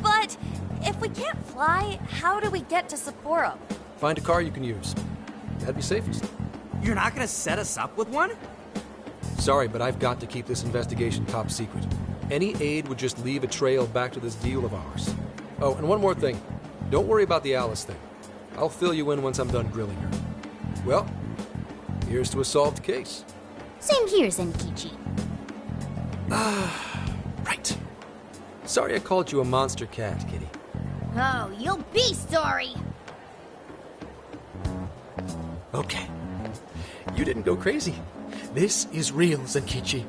But if we can't fly, how do we get to Sapporo? Find a car you can use. That'd be safest. You're not gonna set us up with one? Sorry, but I've got to keep this investigation top secret. Any aid would just leave a trail back to this deal of ours. Oh, and one more thing. Don't worry about the Alice thing. I'll fill you in once I'm done grilling her. Well, here's to a solved case. Same here, Zenkichi. Right. Sorry I called you a monster cat, kitty. Oh, you'll be sorry! Okay. You didn't go crazy. This is real, Zenkichi.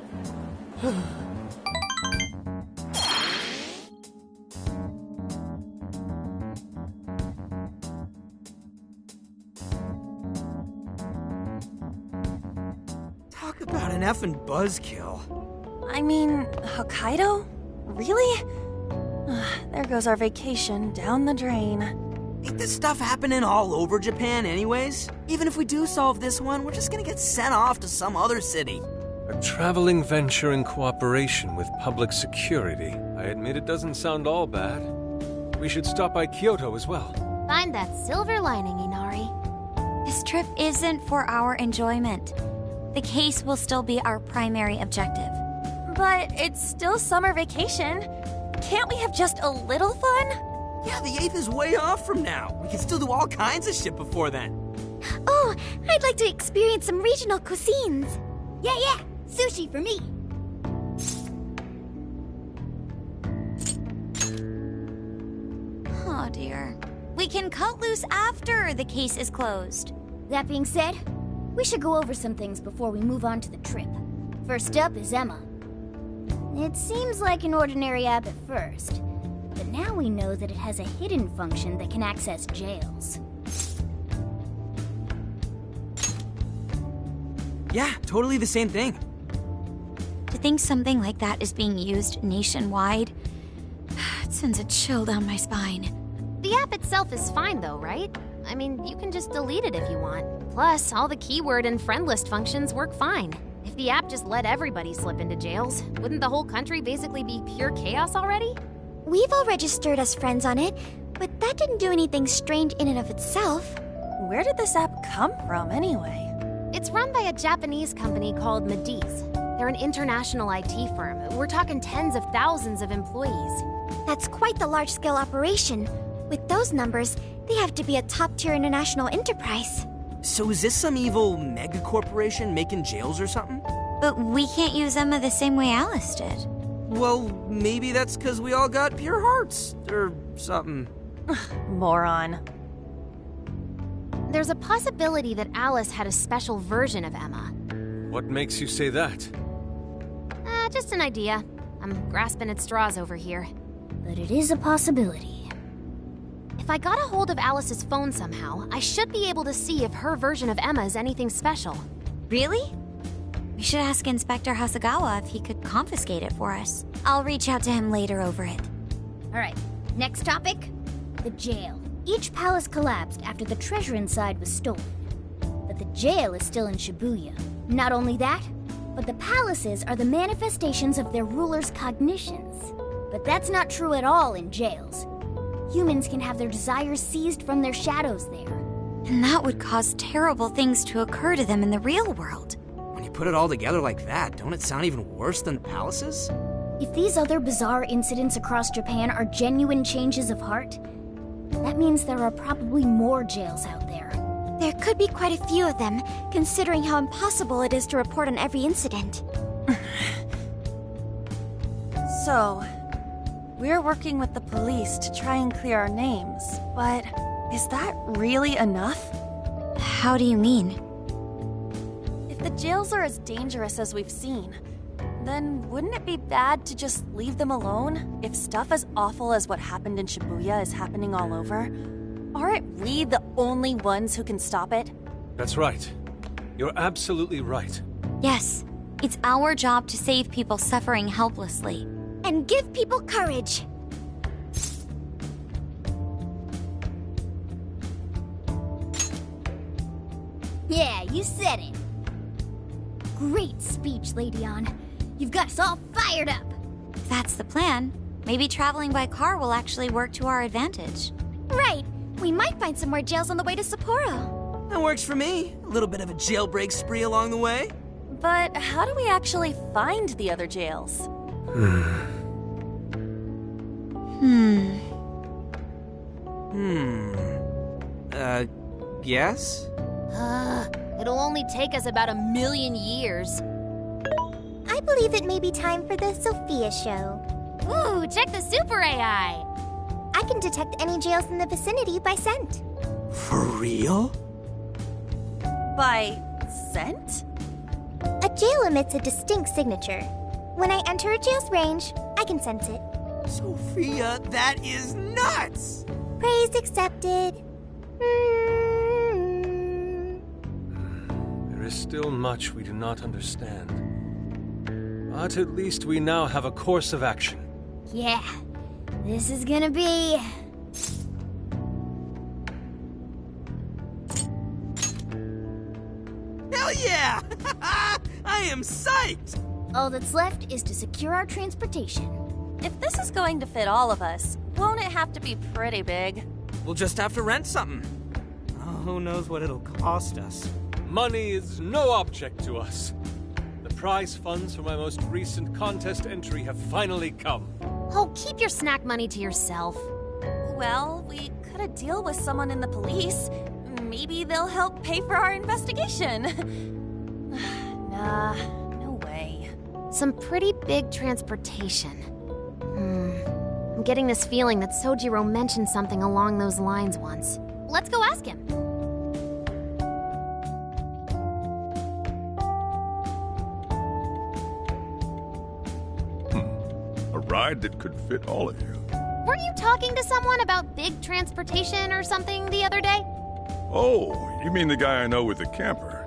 Talk about an effing buzzkill. I mean, Hokkaido? Really? There goes our vacation down the drain. Ain't this stuff happening all over Japan anyways? Even if we do solve this one, we're just gonna get sent off to some other city. A traveling venture in cooperation with public security. I admit it doesn't sound all bad. We should stop by Kyoto as well. Find that silver lining, Inari. This trip isn't for our enjoyment. The case will still be our primary objective. But it's still summer vacation. Can't we have just a little fun? Yeah, the 8th is way off from now. We can still do all kinds of shit before then. Oh, I'd like to experience some regional cuisines. Yeah, sushi for me. Oh dear. We can cut loose after the case is closed. That being said, we should go over some things before we move on to the trip. First up is Emma. It seems like an ordinary app at first, but now we know that it has a hidden function that can access jails. Yeah, totally the same thing. To think something like that is being used nationwide, it sends a chill down my spine. The app itself is fine though, right? I mean, you can just delete it if you want. Plus, all the keyword and friend list functions work fine. If the app just let everybody slip into jails, wouldn't the whole country basically be pure chaos already? We've all registered as friends on it, but that didn't do anything strange in and of itself. Where did this app come from, anyway? It's run by a Japanese company called Medice. They're an international IT firm. We're talking tens of thousands of employees. That's quite the large-scale operation. With those numbers, they have to be a top-tier international enterprise. So is this some evil mega corporation making jails or something? But we can't use Emma the same way Alice did. Well, maybe that's because we all got pure hearts, or something. Moron. There's a possibility that Alice had a special version of Emma. What makes you say that? Just an idea. I'm grasping at straws over here. But it is a possibility. If I got a hold of Alice's phone somehow, I should be able to see if her version of Emma is anything special. Really? We should ask Inspector Hasagawa if he could confiscate it for us. I'll reach out to him later over it. Alright, next topic. the jail. Each palace collapsed after the treasure inside was stolen. But the jail is still in Shibuya. Not only that, but the palaces are the manifestations of their rulers' cognitions. But that's not true at all in jails. Humans can have their desires seized from their shadows there. And that would cause terrible things to occur to them in the real world. When you put it all together like that, don't it sound even worse than the palaces? If these other bizarre incidents across Japan are genuine changes of heart, that means there are probably more jails out there. There could be quite a few of them, considering how impossible it is to report on every incident. So, we're working with the police to try and clear our names, but is that really enough? How do you mean? If the jails are as dangerous as we've seen, then wouldn't it be bad to just leave them alone if stuff as awful as what happened in Shibuya is happening all over? Aren't we the only ones who can stop it? That's right. You're absolutely right. Yes, it's our job to save people suffering helplessly. And give people courage. Yeah, you said it. Great speech, Lady Ann. You've got us all fired up. If that's the plan, maybe traveling by car will actually work to our advantage. Right. We might find some more jails on the way to Sapporo. That works for me. A little bit of a jailbreak spree along the way. But how do we actually find the other jails? Yes? It'll only take us about 1,000,000 years. I believe it may be time for the Sophia show. Ooh, check the super AI! I can detect any jails in the vicinity by scent. For real? By scent? A jail emits a distinct signature. When I enter a jail's range, I can sense it. Sophia, that is nuts! Praise accepted. There is still much we do not understand. But at least we now have a course of action. Yeah, this is gonna be... Hell yeah! I am psyched! All that's left is to secure our transportation. If this is going to fit all of us, won't it have to be pretty big? We'll just have to rent something. Oh, who knows what it'll cost us. Money is no object to us. The prize funds for my most recent contest entry have finally come. Oh, keep your snack money to yourself. Well, we could a deal with someone in the police. Maybe they'll help pay for our investigation. Nah, no way. Some pretty big transportation. I'm getting this feeling that Sojiro mentioned something along those lines once. Let's go ask him. A ride that could fit all of you. Weren't you talking to someone about big transportation or something the other day? Oh, you mean the guy I know with the camper?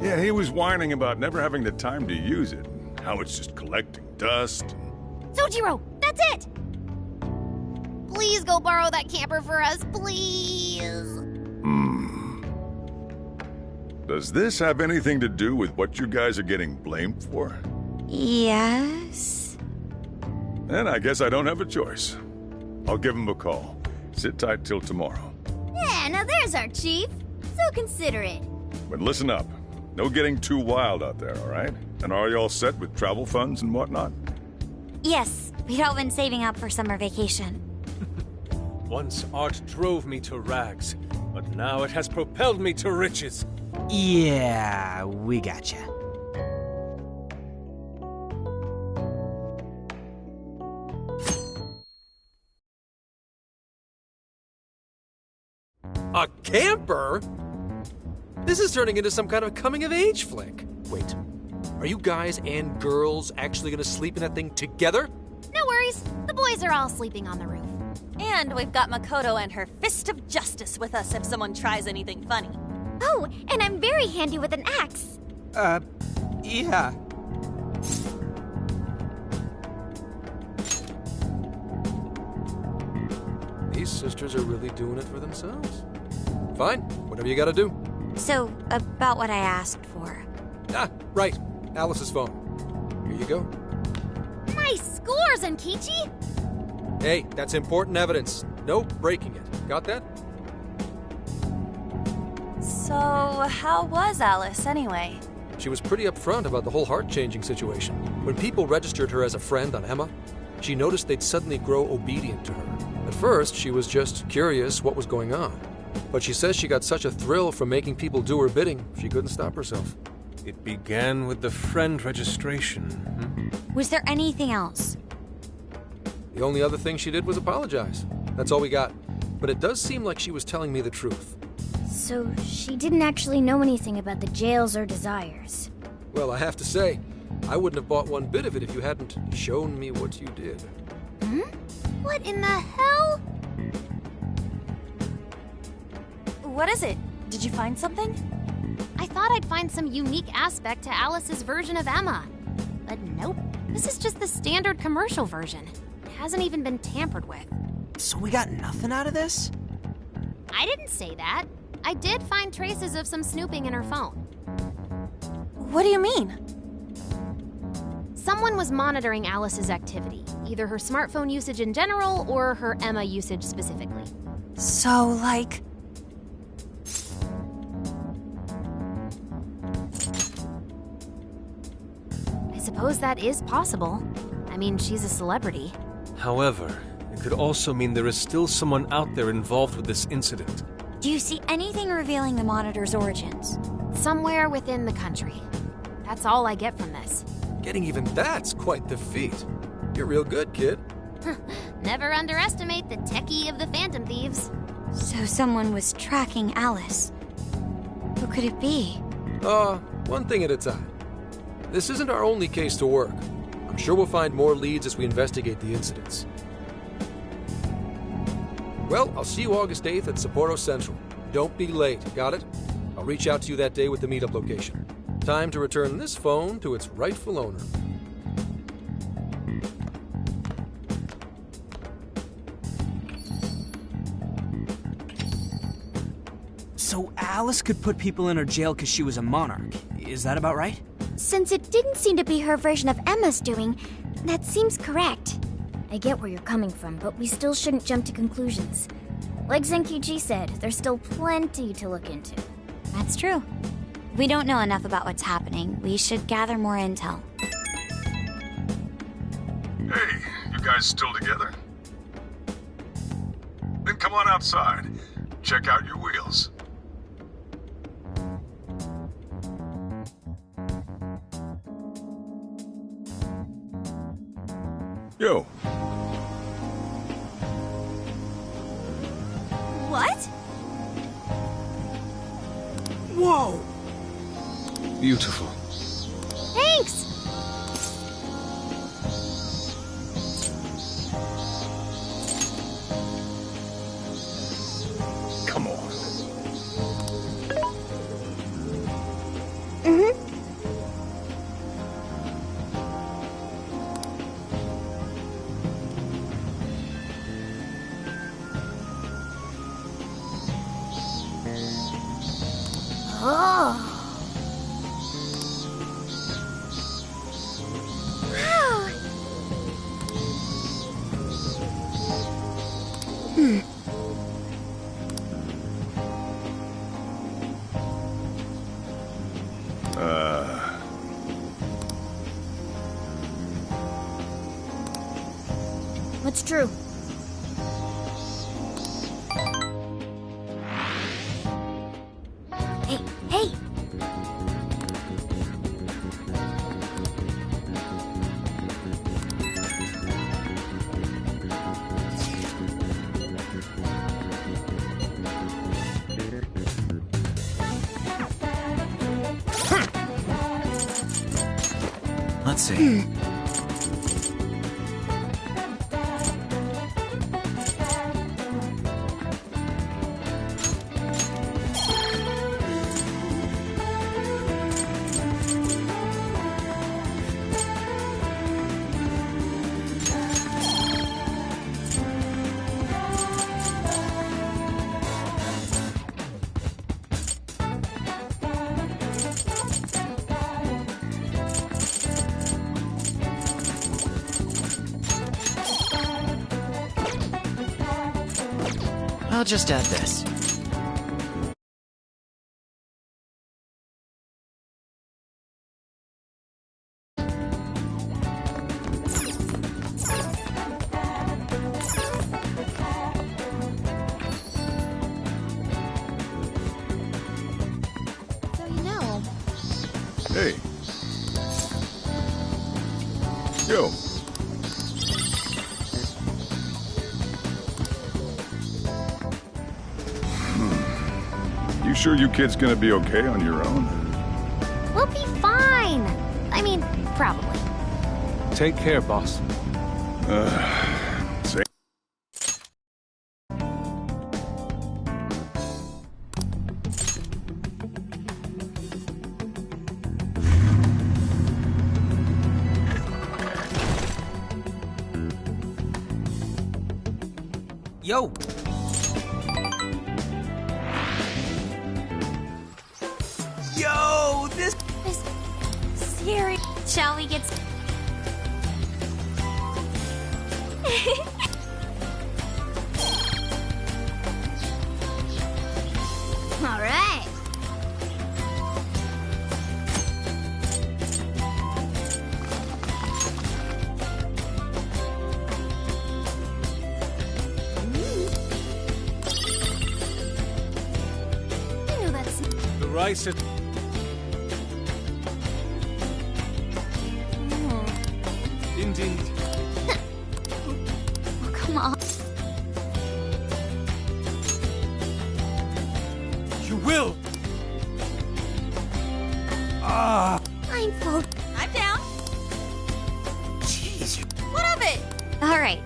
Yeah, he was whining about never having the time to use it. How it's just collecting dust. Sojiro, that's it! Please go borrow that camper for us, please! Does this have anything to do with what you guys are getting blamed for? Yes? Then I guess I don't have a choice. I'll give him a call. Sit tight till tomorrow. Yeah, now there's our chief. So considerate. But listen up. No getting too wild out there, all right? And are you all set with travel funds and whatnot? Yes, we'd all been saving up for summer vacation. Once art drove me to rags, but now it has propelled me to riches. Yeah, we gotcha. A camper? This is turning into some kind of coming-of-age flick. Wait, are you guys and girls actually gonna sleep in that thing together? No worries. The boys are all sleeping on the roof. And we've got Makoto and her fist of justice with us if someone tries anything funny. Oh, and I'm very handy with an axe. Yeah. these sisters are really doing it for themselves. Fine, whatever you gotta do. So, about what I asked for. Ah, right. Alice's phone. Here you go. Nice scores, Enkichi! Hey, that's important evidence. No breaking it. Got that? So, how was Alice anyway? She was pretty upfront about the whole heart-changing situation. When people registered her as a friend on Emma, she noticed they'd suddenly grow obedient to her. At first, she was just curious what was going on. But she says she got such a thrill from making people do her bidding, she couldn't stop herself. It began with the friend registration. Was there anything else? The only other thing she did was apologize. That's all we got. But it does seem like she was telling me the truth. So she didn't actually know anything about the jails or desires. Well, I have to say, I wouldn't have bought one bit of it if you hadn't shown me what you did. What in the hell? What is it? Did you find something? I thought I'd find some unique aspect to Alice's version of Emma. But nope, this is just the standard commercial version. It hasn't even been tampered with. So we got nothing out of this? I didn't say that. I did find traces of some snooping in her phone. What do you mean? Someone was monitoring Alice's activity, either her smartphone usage in general or her Emma usage specifically. So, like... I suppose that is possible. I mean, she's a celebrity. However, it could also mean there is still someone out there involved with this incident. Do you see anything revealing the Monitor's origins? Somewhere within the country. That's all I get from this. Getting even that's quite the feat. You're real good, kid. Never underestimate the techie of the Phantom Thieves. So someone was tracking Alice. Who could it be? One thing at a time. This isn't our only case to work. I'm sure we'll find more leads as we investigate the incidents. Well, I'll see you August 8th at Sapporo Central. Don't be late, got it? I'll reach out to you that day with the meetup location. Time to return this phone to its rightful owner. So Alice could put people in her jail because she was a monarch. Is that about right? Since it didn't seem to be her version of Emma's doing, that seems correct. I get where you're coming from, but we still shouldn't jump to conclusions. Like Zenki-ji said, there's still plenty to look into. That's true. We don't know enough about what's happening. We should gather more intel. Hey, you guys still together? Then come on outside. Check out your wheels. Yo. What? Whoa! Beautiful. Thanks! Come on. Oh! What's true? Hey, hey! Let's see. I'll just add this. So you know, Hey. Yo. You sure you kids gonna be okay on your own? We'll be fine. I mean, probably. Take care, boss. Say. Yo! Yo, this Siri, shall we get... All right. I know that's... The rice is... Indeed. Oh, come on. You will! Ah! I'm full. I'm down. Jeez. What of it? All right.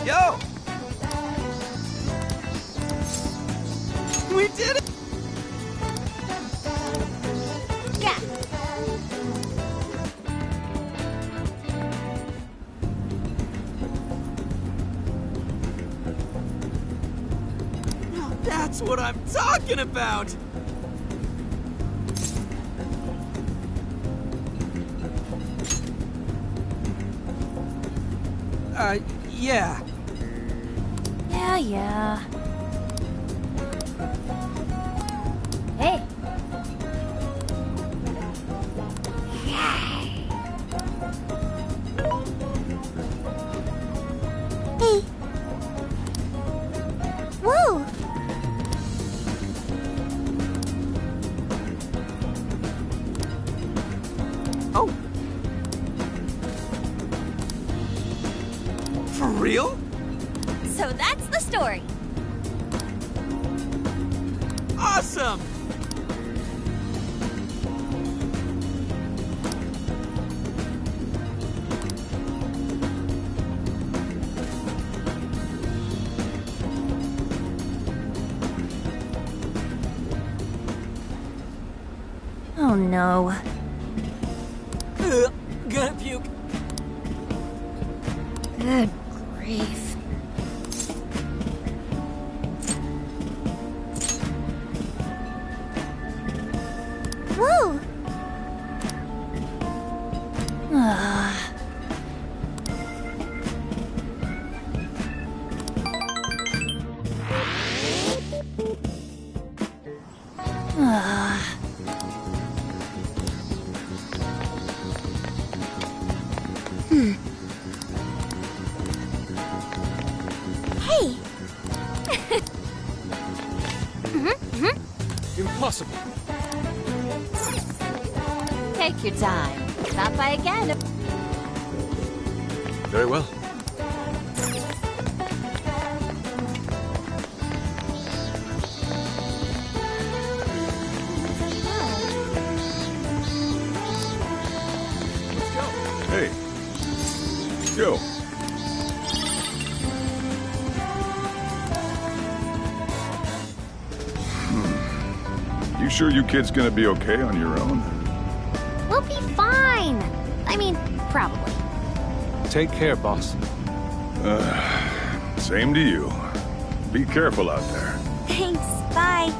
Yo! We did it! Yeah. Now that's what I'm talking about! Yeah. Yeah. Hey. Hey. Whoa. Oh. For real? So that's the story. Awesome! Oh no. Gonna puke. Good grief. Whoa! Hey! Impossible. Take your time. Stop by again. Very well. Hey. Yo. You sure you kids gonna be okay on your own? We'll be fine. I mean, probably. Take care, boss. Same to you. Be careful out there. Thanks, bye.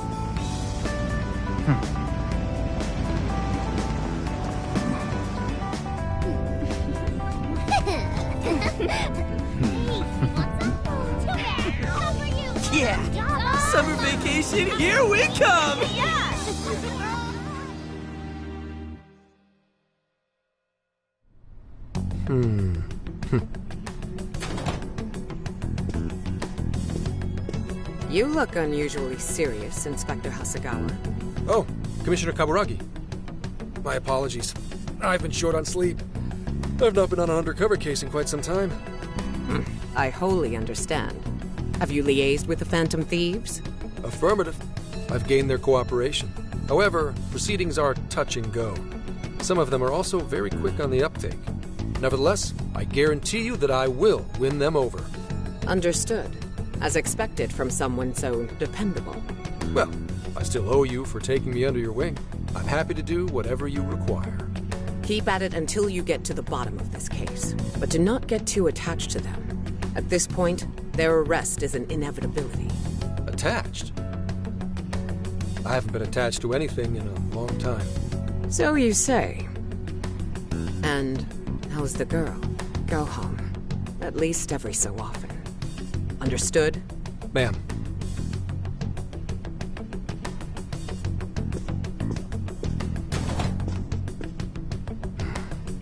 Yeah! Summer vacation, here we come! You look unusually serious, Inspector Hasagawa. Oh, Commissioner Kaburagi. My apologies. I've been short on sleep. I've not been on an undercover case in quite some time. I wholly understand. Have you liaised with the Phantom Thieves? Affirmative. I've gained their cooperation. However, proceedings are touch and go. Some of them are also very quick on the uptake. Nevertheless, I guarantee you that I will win them over. Understood. As expected from someone so dependable. Well, I still owe you for taking me under your wing. I'm happy to do whatever you require. Keep at it until you get to the bottom of this case. But do not get too attached to them. At this point, their arrest is an inevitability. Attached? I haven't been attached to anything in a long time. So you say. And how's the girl? Go home. At least every so often. Understood? Ma'am.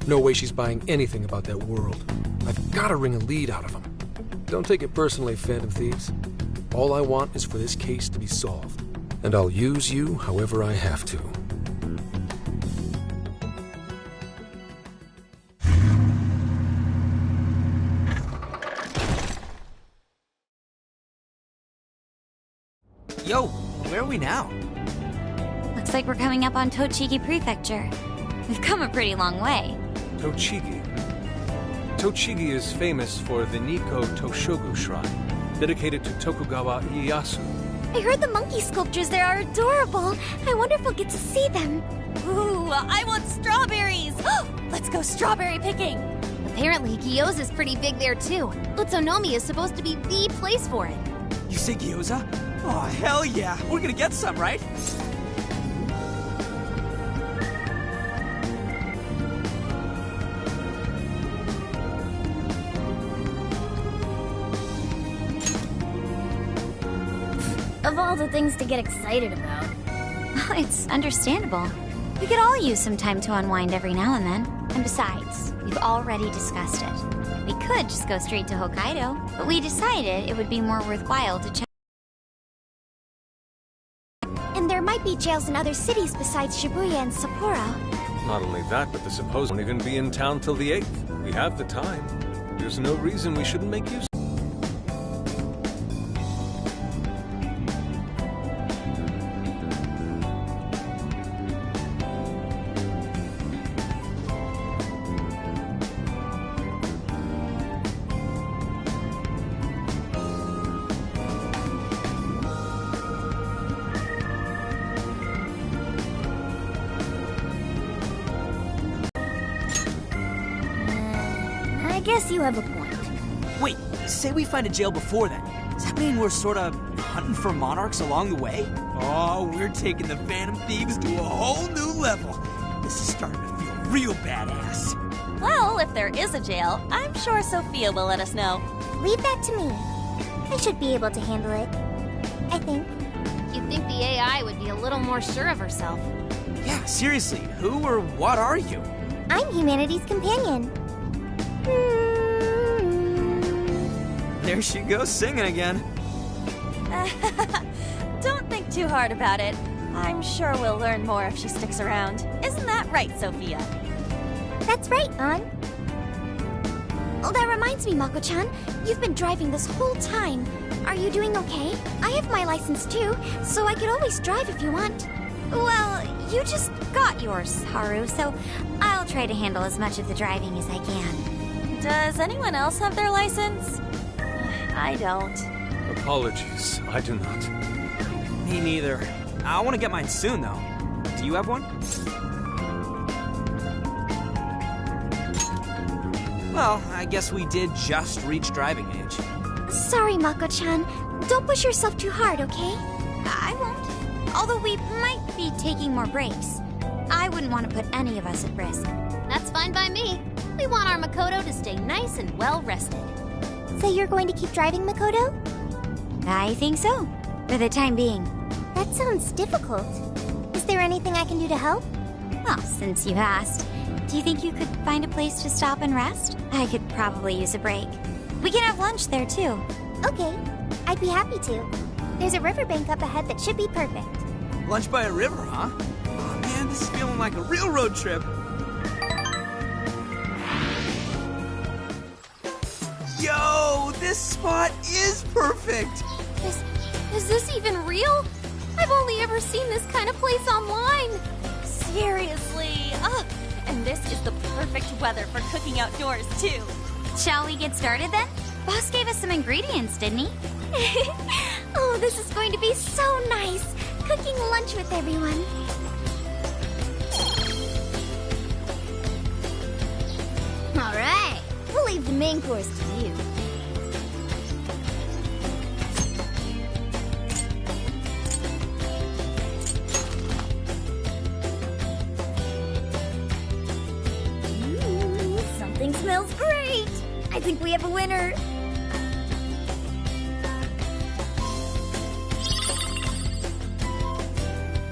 No way she's buying anything about that world. I've got to wring a lead out of them. Don't take it personally, Phantom Thieves. All I want is for this case to be solved. And I'll use you however I have to. Yo, where are we now? Looks like we're coming up on Tochigi Prefecture. We've come a pretty long way. Tochigi. Tochigi is famous for the Nikko Toshogu Shrine, dedicated to Tokugawa Ieyasu. I heard the monkey sculptures there are adorable. I wonder if we'll get to see them. Ooh, I want strawberries! Let's go strawberry picking! Apparently, gyoza's pretty big there too. Utsunomiya is supposed to be the place for it. You say gyoza? Oh, hell yeah! We're gonna get some, right? Of all the things to get excited about. It's understandable. We could all use some time to unwind every now and then. And besides, we've already discussed it. We could just go straight to Hokkaido, but we decided it would be more worthwhile to check. And there might be jails in other cities besides Shibuya and Sapporo. Not only that, but the supposed won't even be in town till the 8th. We have the time. There's no reason we shouldn't make use. I guess you have a point. Wait, say we find a jail before then. Does that mean we're sort of hunting for monarchs along the way? Oh, we're taking the Phantom Thieves to a whole new level. This is starting to feel real badass. Well, if there is a jail, I'm sure Sophia will let us know. Leave that to me. I should be able to handle it. I think. You'd think the AI would be a little more sure of herself. Yeah, seriously, who or what are you? I'm humanity's companion. There she goes singing again. Don't think too hard about it. I'm sure we'll learn more if she sticks around. Isn't that right, Sophia? That's right, An. Oh, that reminds me, Mako-chan. You've been driving this whole time. Are you doing okay? I have my license too, so I could always drive if you want. Well, you just got yours, Haru, so I'll try to handle as much of the driving as I can. Does anyone else have their license? I don't. Apologies, I do not. Me neither. I want to get mine soon, though. Do you have one? Well, I guess we did just reach driving age. Sorry, Mako-chan. Don't push yourself too hard, okay? I won't. Although we might be taking more breaks. I wouldn't want to put any of us at risk. That's fine by me. We want our Makoto to stay nice and well rested. So you're going to keep driving, Makoto? I think so. For the time being. That sounds difficult. Is there anything I can do to help? Well, since you asked, do you think you could find a place to stop and rest? I could probably use a break. We can have lunch there, too. Okay, I'd be happy to. There's a riverbank up ahead that should be perfect. Lunch by a river, huh? Oh man, this is feeling like a real road trip. Yo, this spot is perfect! Is this even real? I've only ever seen this kind of place online. Seriously? Ugh. And this is the perfect weather for cooking outdoors, too. Shall we get started then? Boss gave us some ingredients, didn't he? Oh, this is going to be so nice. Cooking lunch with everyone. All right, we'll leave the main course to you. Something smells great. I think we have a winner.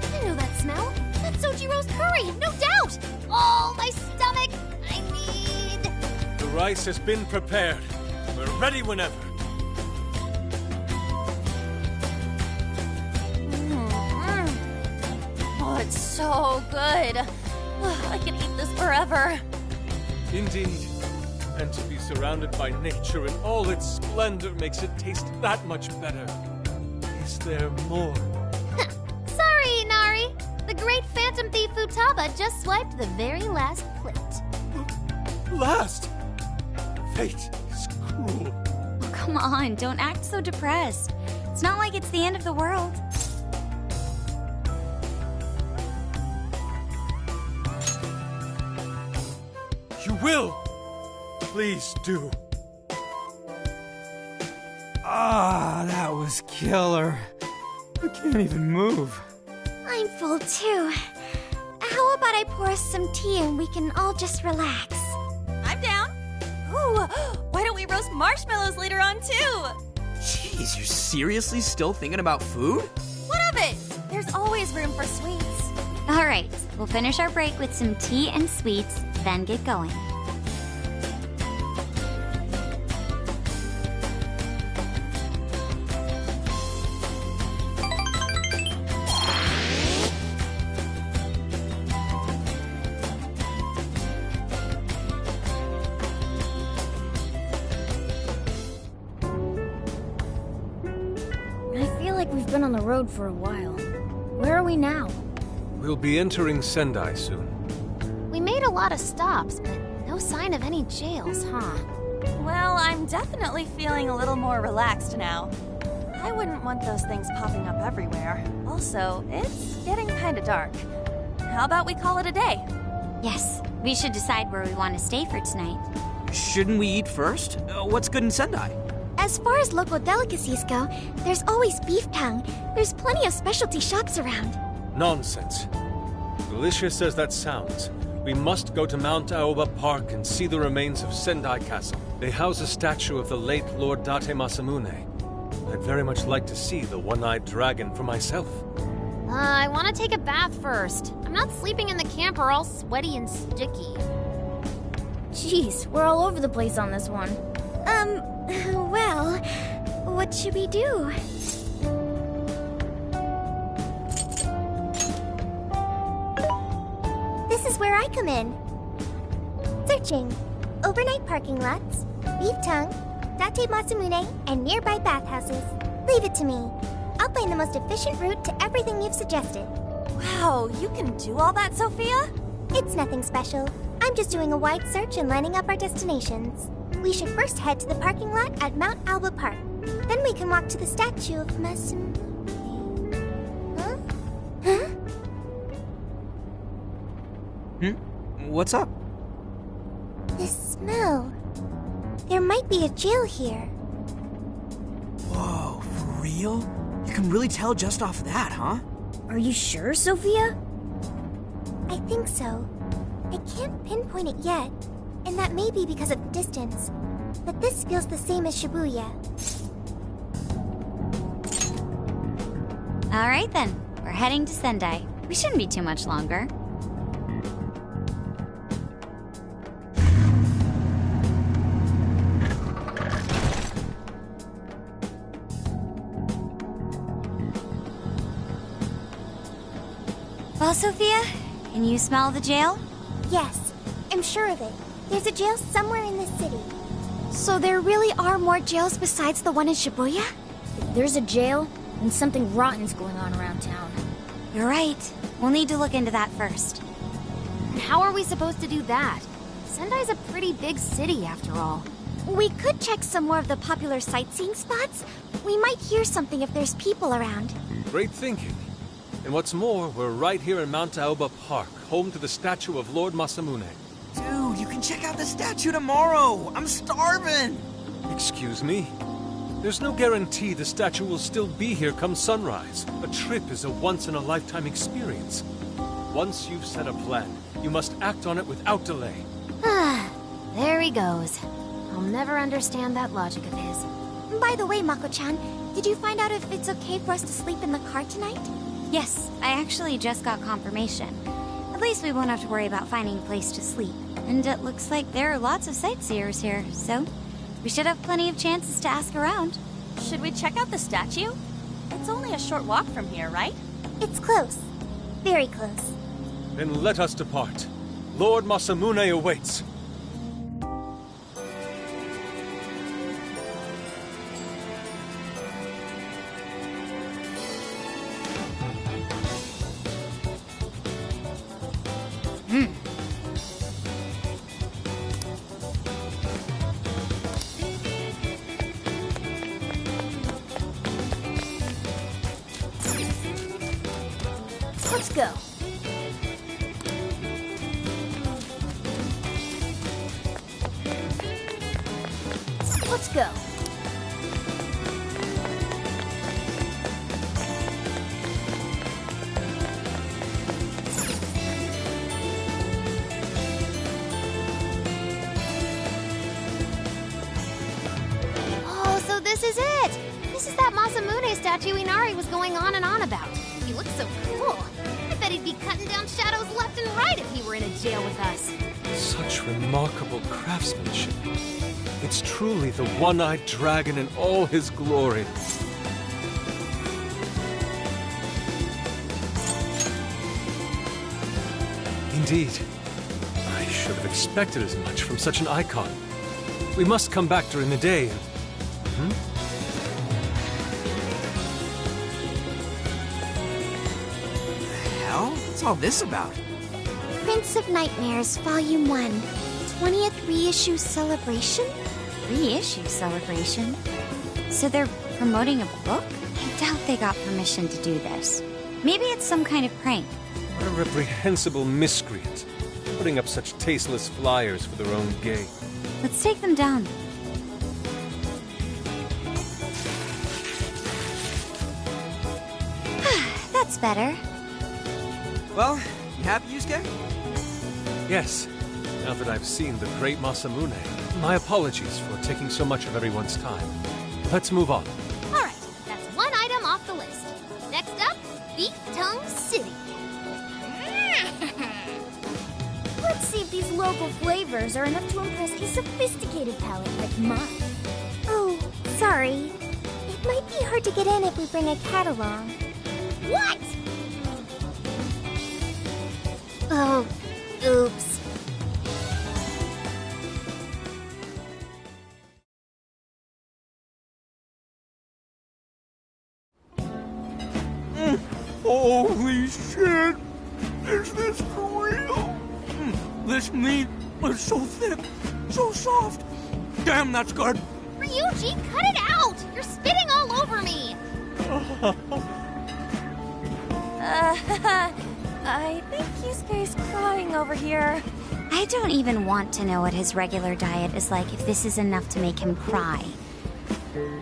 I know that smell. That's Sojiro's curry, no doubt. Oh, my stomach. I need... The rice has been prepared. We're ready whenever. Oh, it's so good. I can eat this forever. Indeed. And to be surrounded by nature in all its splendor makes it taste that much better. Is there more? Sorry, Inari. The great Phantom Thief Futaba just swiped the very last plate. Last? Fate is cruel. Oh, come on, don't act so depressed. It's not like it's the end of the world. You will! Please do. Ah, that was killer. I can't even move. I'm full too. How about I pour us some tea and we can all just relax? I'm down. Ooh, why don't we roast marshmallows later on, too? Jeez, you're seriously still thinking about food? What of it? There's always room for sweets. All right, we'll finish our break with some tea and sweets, then get going. I feel like we've been on the road for a while. Where are we now? We'll be entering Sendai soon. We made a lot of stops, but no sign of any jails, huh? Well, I'm definitely feeling a little more relaxed now. I wouldn't want those things popping up everywhere. Also, it's getting kinda dark. How about we call it a day? Yes, we should decide where we want to stay for tonight. Shouldn't we eat first? What's good in Sendai? As far as local delicacies go, there's always beef tongue. There's plenty of specialty shops around. Nonsense. Delicious as that sounds, we must go to Mount Aoba Park and see the remains of Sendai Castle. They house a statue of the late Lord Date Masamune. I'd very much like to see the one-eyed dragon for myself. I want to take a bath first. I'm not sleeping in the camper all sweaty and sticky. Jeez, we're all over the place on this one. Well, what should we do? This is where I come in. Searching. Overnight parking lots, beef tongue, Date Masamune, and nearby bathhouses. Leave it to me. I'll find the most efficient route to everything you've suggested. Wow, you can do all that, Sophia? It's nothing special. I'm just doing a wide search and lining up our destinations. We should first head to the parking lot at Mount Alba Park. Then we can walk to the statue of Masamune. Huh? Huh? What's up? This smell. There might be a jail here. Whoa, for real? You can really tell just off that, huh? Are you sure, Sophia? I think so. I can't pinpoint it yet, and that may be because of distance. But this feels the same as Shibuya. All right then, we're heading to Sendai. We shouldn't be too much longer. Well, Sophia, can you smell the jail? Yes, I'm sure of it. There's a jail somewhere in this city. So there really are more jails besides the one in Shibuya? If there's a jail, then something rotten's going on around town. You're right. We'll need to look into that first. And how are we supposed to do that? Sendai's a pretty big city, after all. We could check some more of the popular sightseeing spots. We might hear something if there's people around. Great thinking. And what's more, we're right here in Mount Aoba Park, home to the statue of Lord Masamune. Dude, you can check out the statue tomorrow. I'm starving. Excuse me? There's no guarantee the statue will still be here come sunrise. A trip is a once-in-a-lifetime experience. Once you've set a plan, you must act on it without delay. There he goes. I'll never understand that logic of his. By the way, Mako-chan, did you find out if it's okay for us to sleep in the car tonight? Yes, I actually just got confirmation. At least we won't have to worry about finding a place to sleep. And it looks like there are lots of sightseers here, so we should have plenty of chances to ask around. Should we check out the statue? It's only a short walk from here, right? It's close. Very close. Then let us depart. Lord Masamune awaits. Let's go. Let's go. Oh, so this is it! This is that Masamune statue Inari was going on and on about. He looks so cool. I bet he'd be cutting down shadows left and right if he were in a jail with us. Such remarkable craftsmanship. It's truly the one-eyed dragon in all his glory. Indeed. I should have expected as much from such an icon. We must come back during the day and... Hell? What's all this about? Prince of Nightmares, Volume 1. 20th reissue celebration? Reissue celebration? So they're promoting a book? I doubt they got permission to do this. Maybe it's some kind of prank. What a reprehensible miscreant. Putting up such tasteless flyers for their own gain. Let's take them down. That's better. Well, you happy, Yusuke? Yes. Now that I've seen the great Masamune, my apologies for taking so much of everyone's time. Let's move on. All right, off the list. Next up, Beef Tongue City. Let's see if these local flavors are enough to impress a sophisticated palate like mine. Oh, sorry. It might be hard to get in if we bring a cat along. What? Oh, oops. Holy shit! Is this for real? This meat is so thick, so soft. Damn, that's good. Ryuji, cut it out! You're spitting all over me! I think Yusuke's crying over here. I don't even want to know what his regular diet is like if this is enough to make him cry.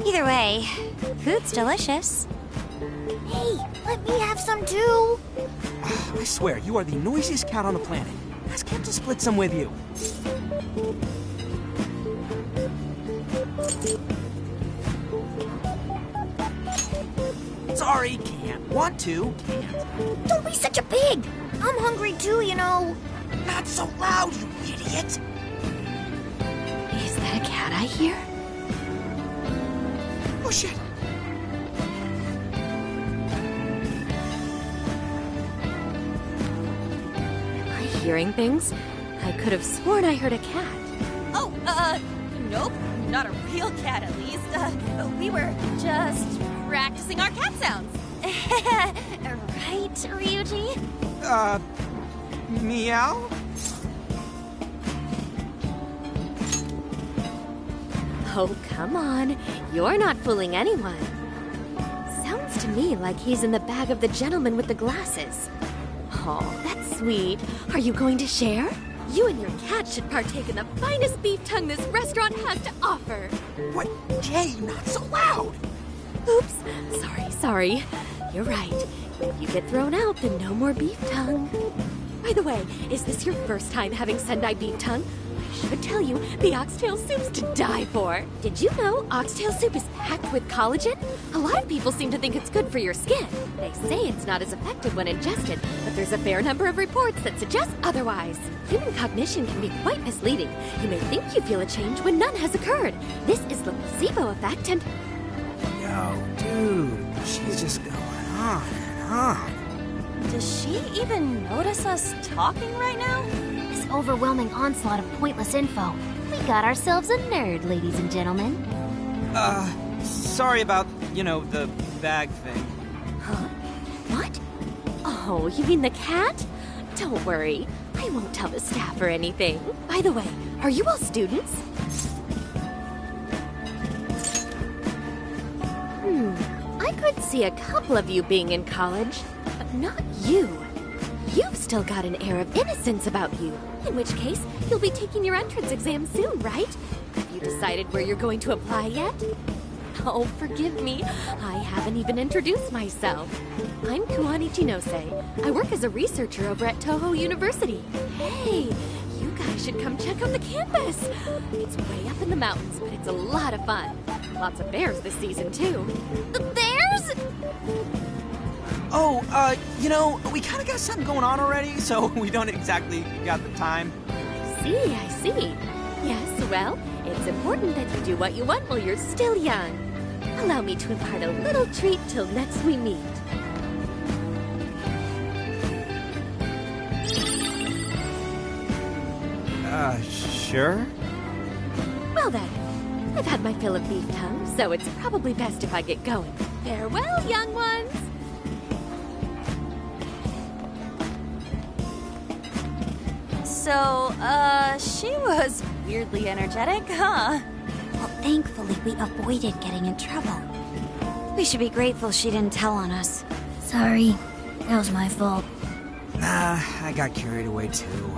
Either way, food's delicious. Hey, let me have some too. I swear, you are the noisiest cat on the planet. Ask him to split some with you. Sorry, can't. Want to, can't. Don't be such a pig. I'm hungry too, you know. Not so loud, you idiot. Is that a cat I hear? Oh, shit. Am I hearing things? I could have sworn I heard a cat. Oh, nope. Not a real cat, at least. We were just practicing our cat sounds. Right, Ryuji? Meow? Oh, come on. You're not fooling anyone. Sounds to me like he's in the bag of the gentleman with the glasses. Oh, that's sweet. Are you going to share? You and your cat should partake in the finest beef tongue this restaurant has to offer. What? Jay, not so loud. Oops. Sorry. You're right. If you get thrown out, then no more beef tongue. By the way, is this your first time having Sendai beef tongue? I should tell you, the oxtail soup's to die for. Did you know oxtail soup is packed with collagen? A lot of people seem to think it's good for your skin. They say it's not as effective when ingested, but there's a fair number of reports that suggest otherwise. Human cognition can be quite misleading. You may think you feel a change when none has occurred. This is the placebo effect and... Yo, dude, she's just going on and on. Does she even notice us talking right now? This overwhelming onslaught of pointless info. We got ourselves a nerd, ladies and gentlemen. Sorry about, the bag thing. Huh? What? Oh, you mean the cat? Don't worry. I won't tell the staff or anything. By the way, are you all students? I could see a couple of you being in college, but not you. You've still got an air of innocence about you. In which case, you'll be taking your entrance exam soon, right? Have you decided where you're going to apply yet? Oh, forgive me. I haven't even introduced myself. I'm Kuani Chinose. I work as a researcher over at Toho University. Hey, you guys should come check out the campus. It's way up in the mountains, but it's a lot of fun. Lots of bears this season, too. The bears? Oh, we kind of got something going on already, so we don't exactly got the time. I see. Yes, well, it's important that you do what you want while you're still young. Allow me to impart a little treat till next we meet. Sure? Well then, I've had my fill of beef tongue, so it's probably best if I get going. Farewell, young ones! So, she was weirdly energetic, huh? Well, thankfully, we avoided getting in trouble. We should be grateful she didn't tell on us. Sorry, that was my fault. Nah, I got carried away too.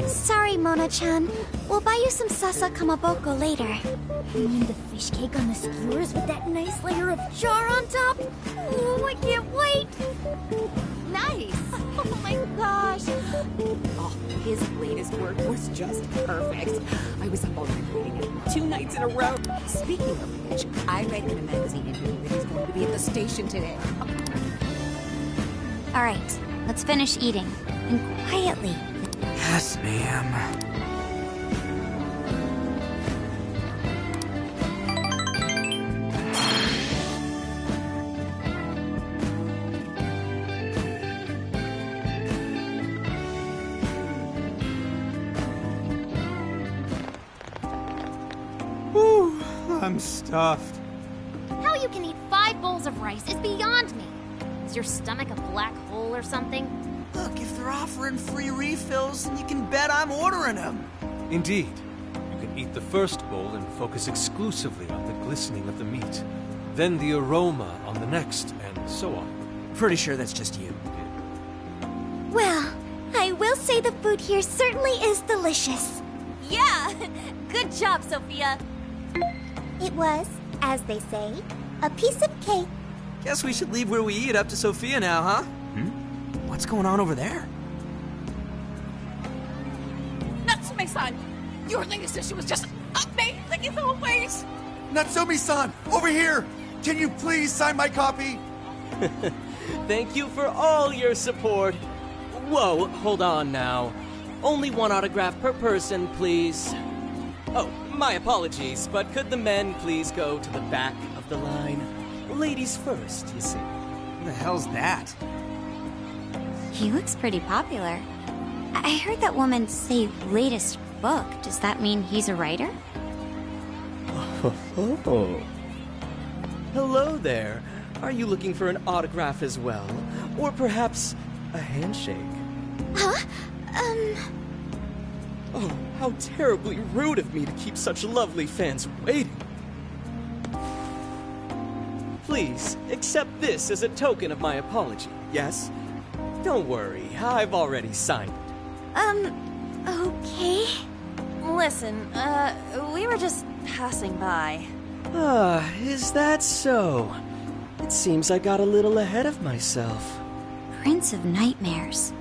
Sorry, Mona-chan. We'll buy you some sasa kamaboko later. You mean the fish cake on the skewers with that nice layer of char on top? Oh, I can't wait! Nice! Oh my gosh! Oh, his latest work was just perfect. I was already reading it 2 nights in a row. Speaking of which, I read in a magazine interview that he's going to be at the station today. Alright, let's finish eating. And quietly. Yes, ma'am. Whew, I'm stuffed. How you can eat 5 bowls of rice is beyond me. Is your stomach a black hole or something? Look, if they're offering free refills, then you can bet I'm ordering them. Indeed. You can eat the first bowl and focus exclusively on the glistening of the meat. Then the aroma on the next, and so on. Pretty sure that's just you. Well, I will say the food here certainly is delicious. Yeah! Good job, Sophia. It was, as they say, a piece of cake. Guess we should leave where we eat up to Sophia now, huh? What's going on over there? Natsume-san, your latest was just amazing as always. Natsumi-san, over here! Can you please sign my copy? Thank you for all your support. Whoa, hold on now. Only 1 autograph per person, please. Oh, my apologies, but could the men please go to the back of the line? Ladies first, you see. Who the hell's that? He looks pretty popular. I heard that woman say latest book. Does that mean he's a writer? Oh. Hello there. Are you looking for an autograph as well? Or perhaps a handshake? Huh? Oh, how terribly rude of me to keep such lovely fans waiting. Please, accept this as a token of my apology, yes? Don't worry, I've already signed it. Okay. Listen, we were just passing by. Ah, is that so? It seems I got a little ahead of myself. Prince of Nightmares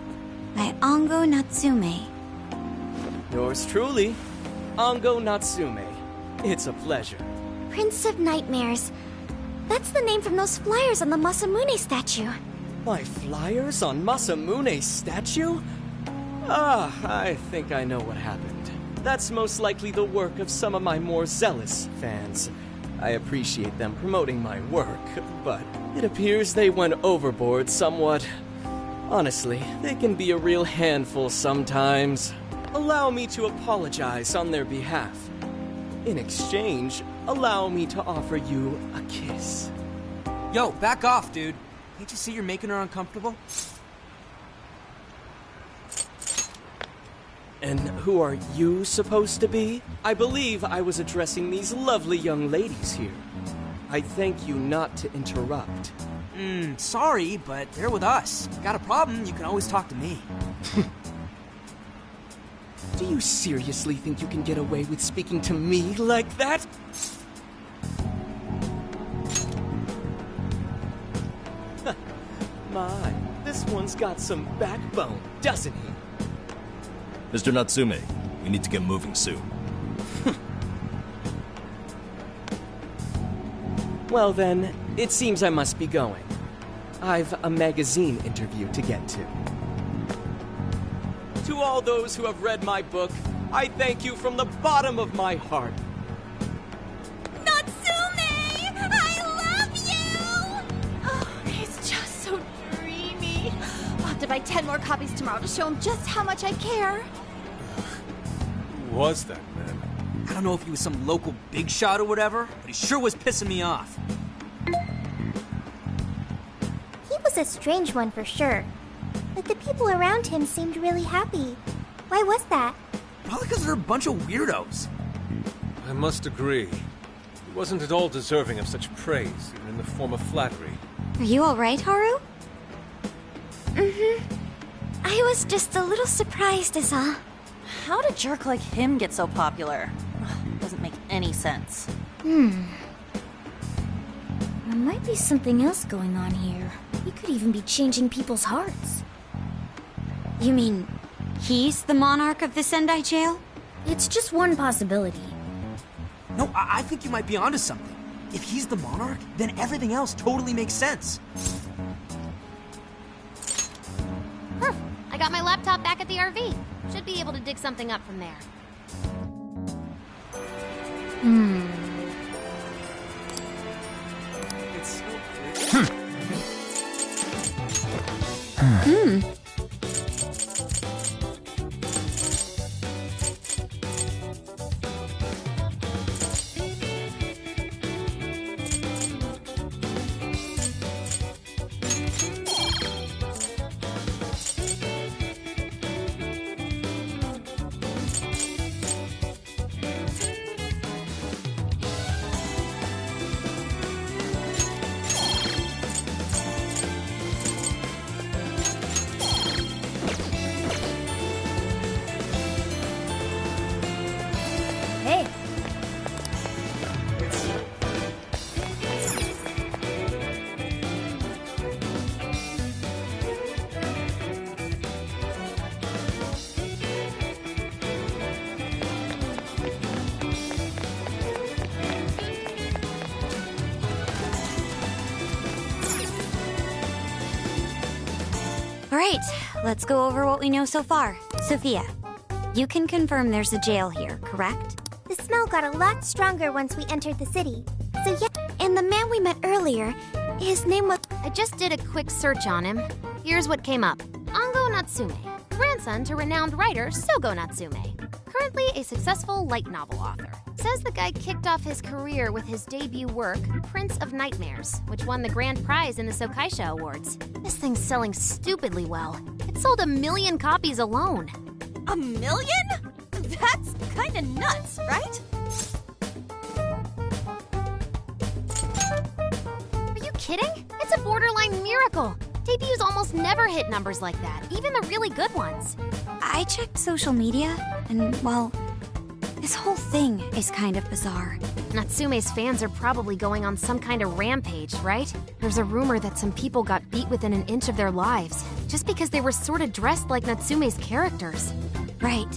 by Ango Natsume. Yours truly, Ango Natsume. It's a pleasure. Prince of Nightmares. That's the name from those flyers on the Masamune statue. My flyers on Masamune's statue? Ah, I think I know what happened. That's most likely the work of some of my more zealous fans. I appreciate them promoting my work, but it appears they went overboard somewhat. Honestly, they can be a real handful sometimes. Allow me to apologize on their behalf. In exchange, allow me to offer you a kiss. Yo, back off, dude. Can't you see you're making her uncomfortable? And who are you supposed to be? I believe I was addressing these lovely young ladies here. I thank you not to interrupt. Sorry, but they're with us. Got a problem, you can always talk to me. Do you seriously think you can get away with speaking to me like that? My, this one's got some backbone, doesn't he? Mr. Natsume, we need to get moving soon. Well then, it seems I must be going. I've a magazine interview to get to. To all those who have read my book, I thank you from the bottom of my heart. Natsume! I love you! Oh, he's just so dreamy. I'll have to buy 10 more copies tomorrow to show him just how much I care. Who was that man? I don't know if he was some local big shot or whatever, but he sure was pissing me off. He was a strange one for sure. But the people around him seemed really happy. Why was that? Probably because they're a bunch of weirdos. I must agree. He wasn't at all deserving of such praise, even in the form of flattery. Are you alright, Haru? I was just a little surprised is all. How did a jerk like him get so popular? Ugh, doesn't make any sense. There might be something else going on here. He could even be changing people's hearts. You mean he's the monarch of the Sendai jail? It's just one possibility. No, I think you might be onto something. If he's the monarch, then everything else totally makes sense. I got my laptop back at the RV. Should be able to dig something up from there. Hey, All right, let's go over what we know so far. Sophia, you can confirm there's a jail here, correct? The smell got a lot stronger once we entered the city. So yeah, and the man we met earlier, his name was... I just did a quick search on him. Here's what came up. Ango Natsume, grandson to renowned writer Sogo Natsume. Currently a successful light novel author. Says the guy kicked off his career with his debut work, Prince of Nightmares, which won the grand prize in the Sokaisha Awards. This thing's selling stupidly well. It sold 1 million copies alone. 1 million? That's kinda nuts, right? Are you kidding? It's a borderline miracle. Debuts almost never hit numbers like that, even the really good ones. I checked social media, and, well, this whole thing is kind of bizarre. Natsume's fans are probably going on some kind of rampage, right? There's a rumor that some people got beat within an inch of their lives, just because they were sort of dressed like Natsume's characters. Right.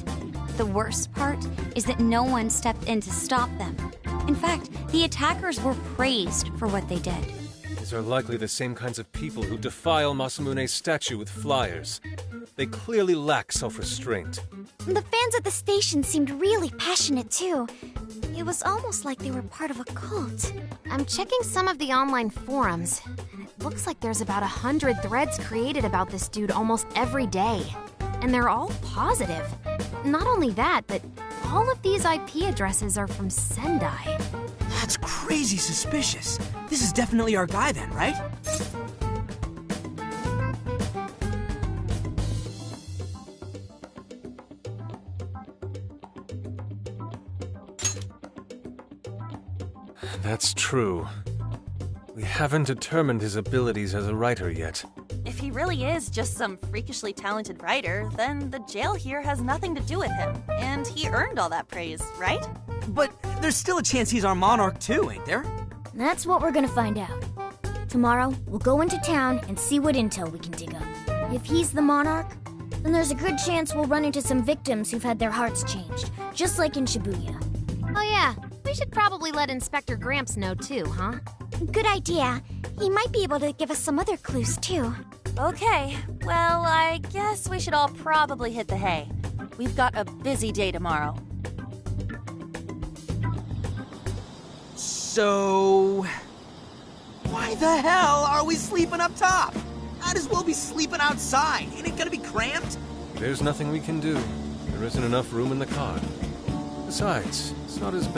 The worst part is that no one stepped in to stop them. In fact, the attackers were praised for what they did. These are likely the same kinds of people who defile Masamune's statue with flyers. They clearly lack self-restraint. The fans at the station seemed really passionate, too. It was almost like they were part of a cult. I'm checking some of the online forums, and it looks like there's about 100 threads created about this dude almost every day. And they're all positive. Not only that, but all of these IP addresses are from Sendai. That's crazy suspicious. This is definitely our guy then, right? That's true. We haven't determined his abilities as a writer yet. If he really is just some freakishly talented writer, then the jail here has nothing to do with him. And he earned all that praise, right? But there's still a chance he's our monarch too, ain't there? that's what we're gonna find out. Tomorrow, we'll go into town and see what intel we can dig up. If he's the monarch, then there's a good chance we'll run into some victims who've had their hearts changed, just like in Shibuya. Oh yeah, we should probably let Inspector Gramps know too, huh? Good idea. He might be able to give us some other clues, too. Okay, well, I guess we should all probably hit the hay. We've got a busy day tomorrow. So... why the hell are we sleeping up top? Might as well be sleeping outside. Ain't it gonna be cramped? There's nothing we can do. There isn't enough room in the car. Besides, it's not as bad.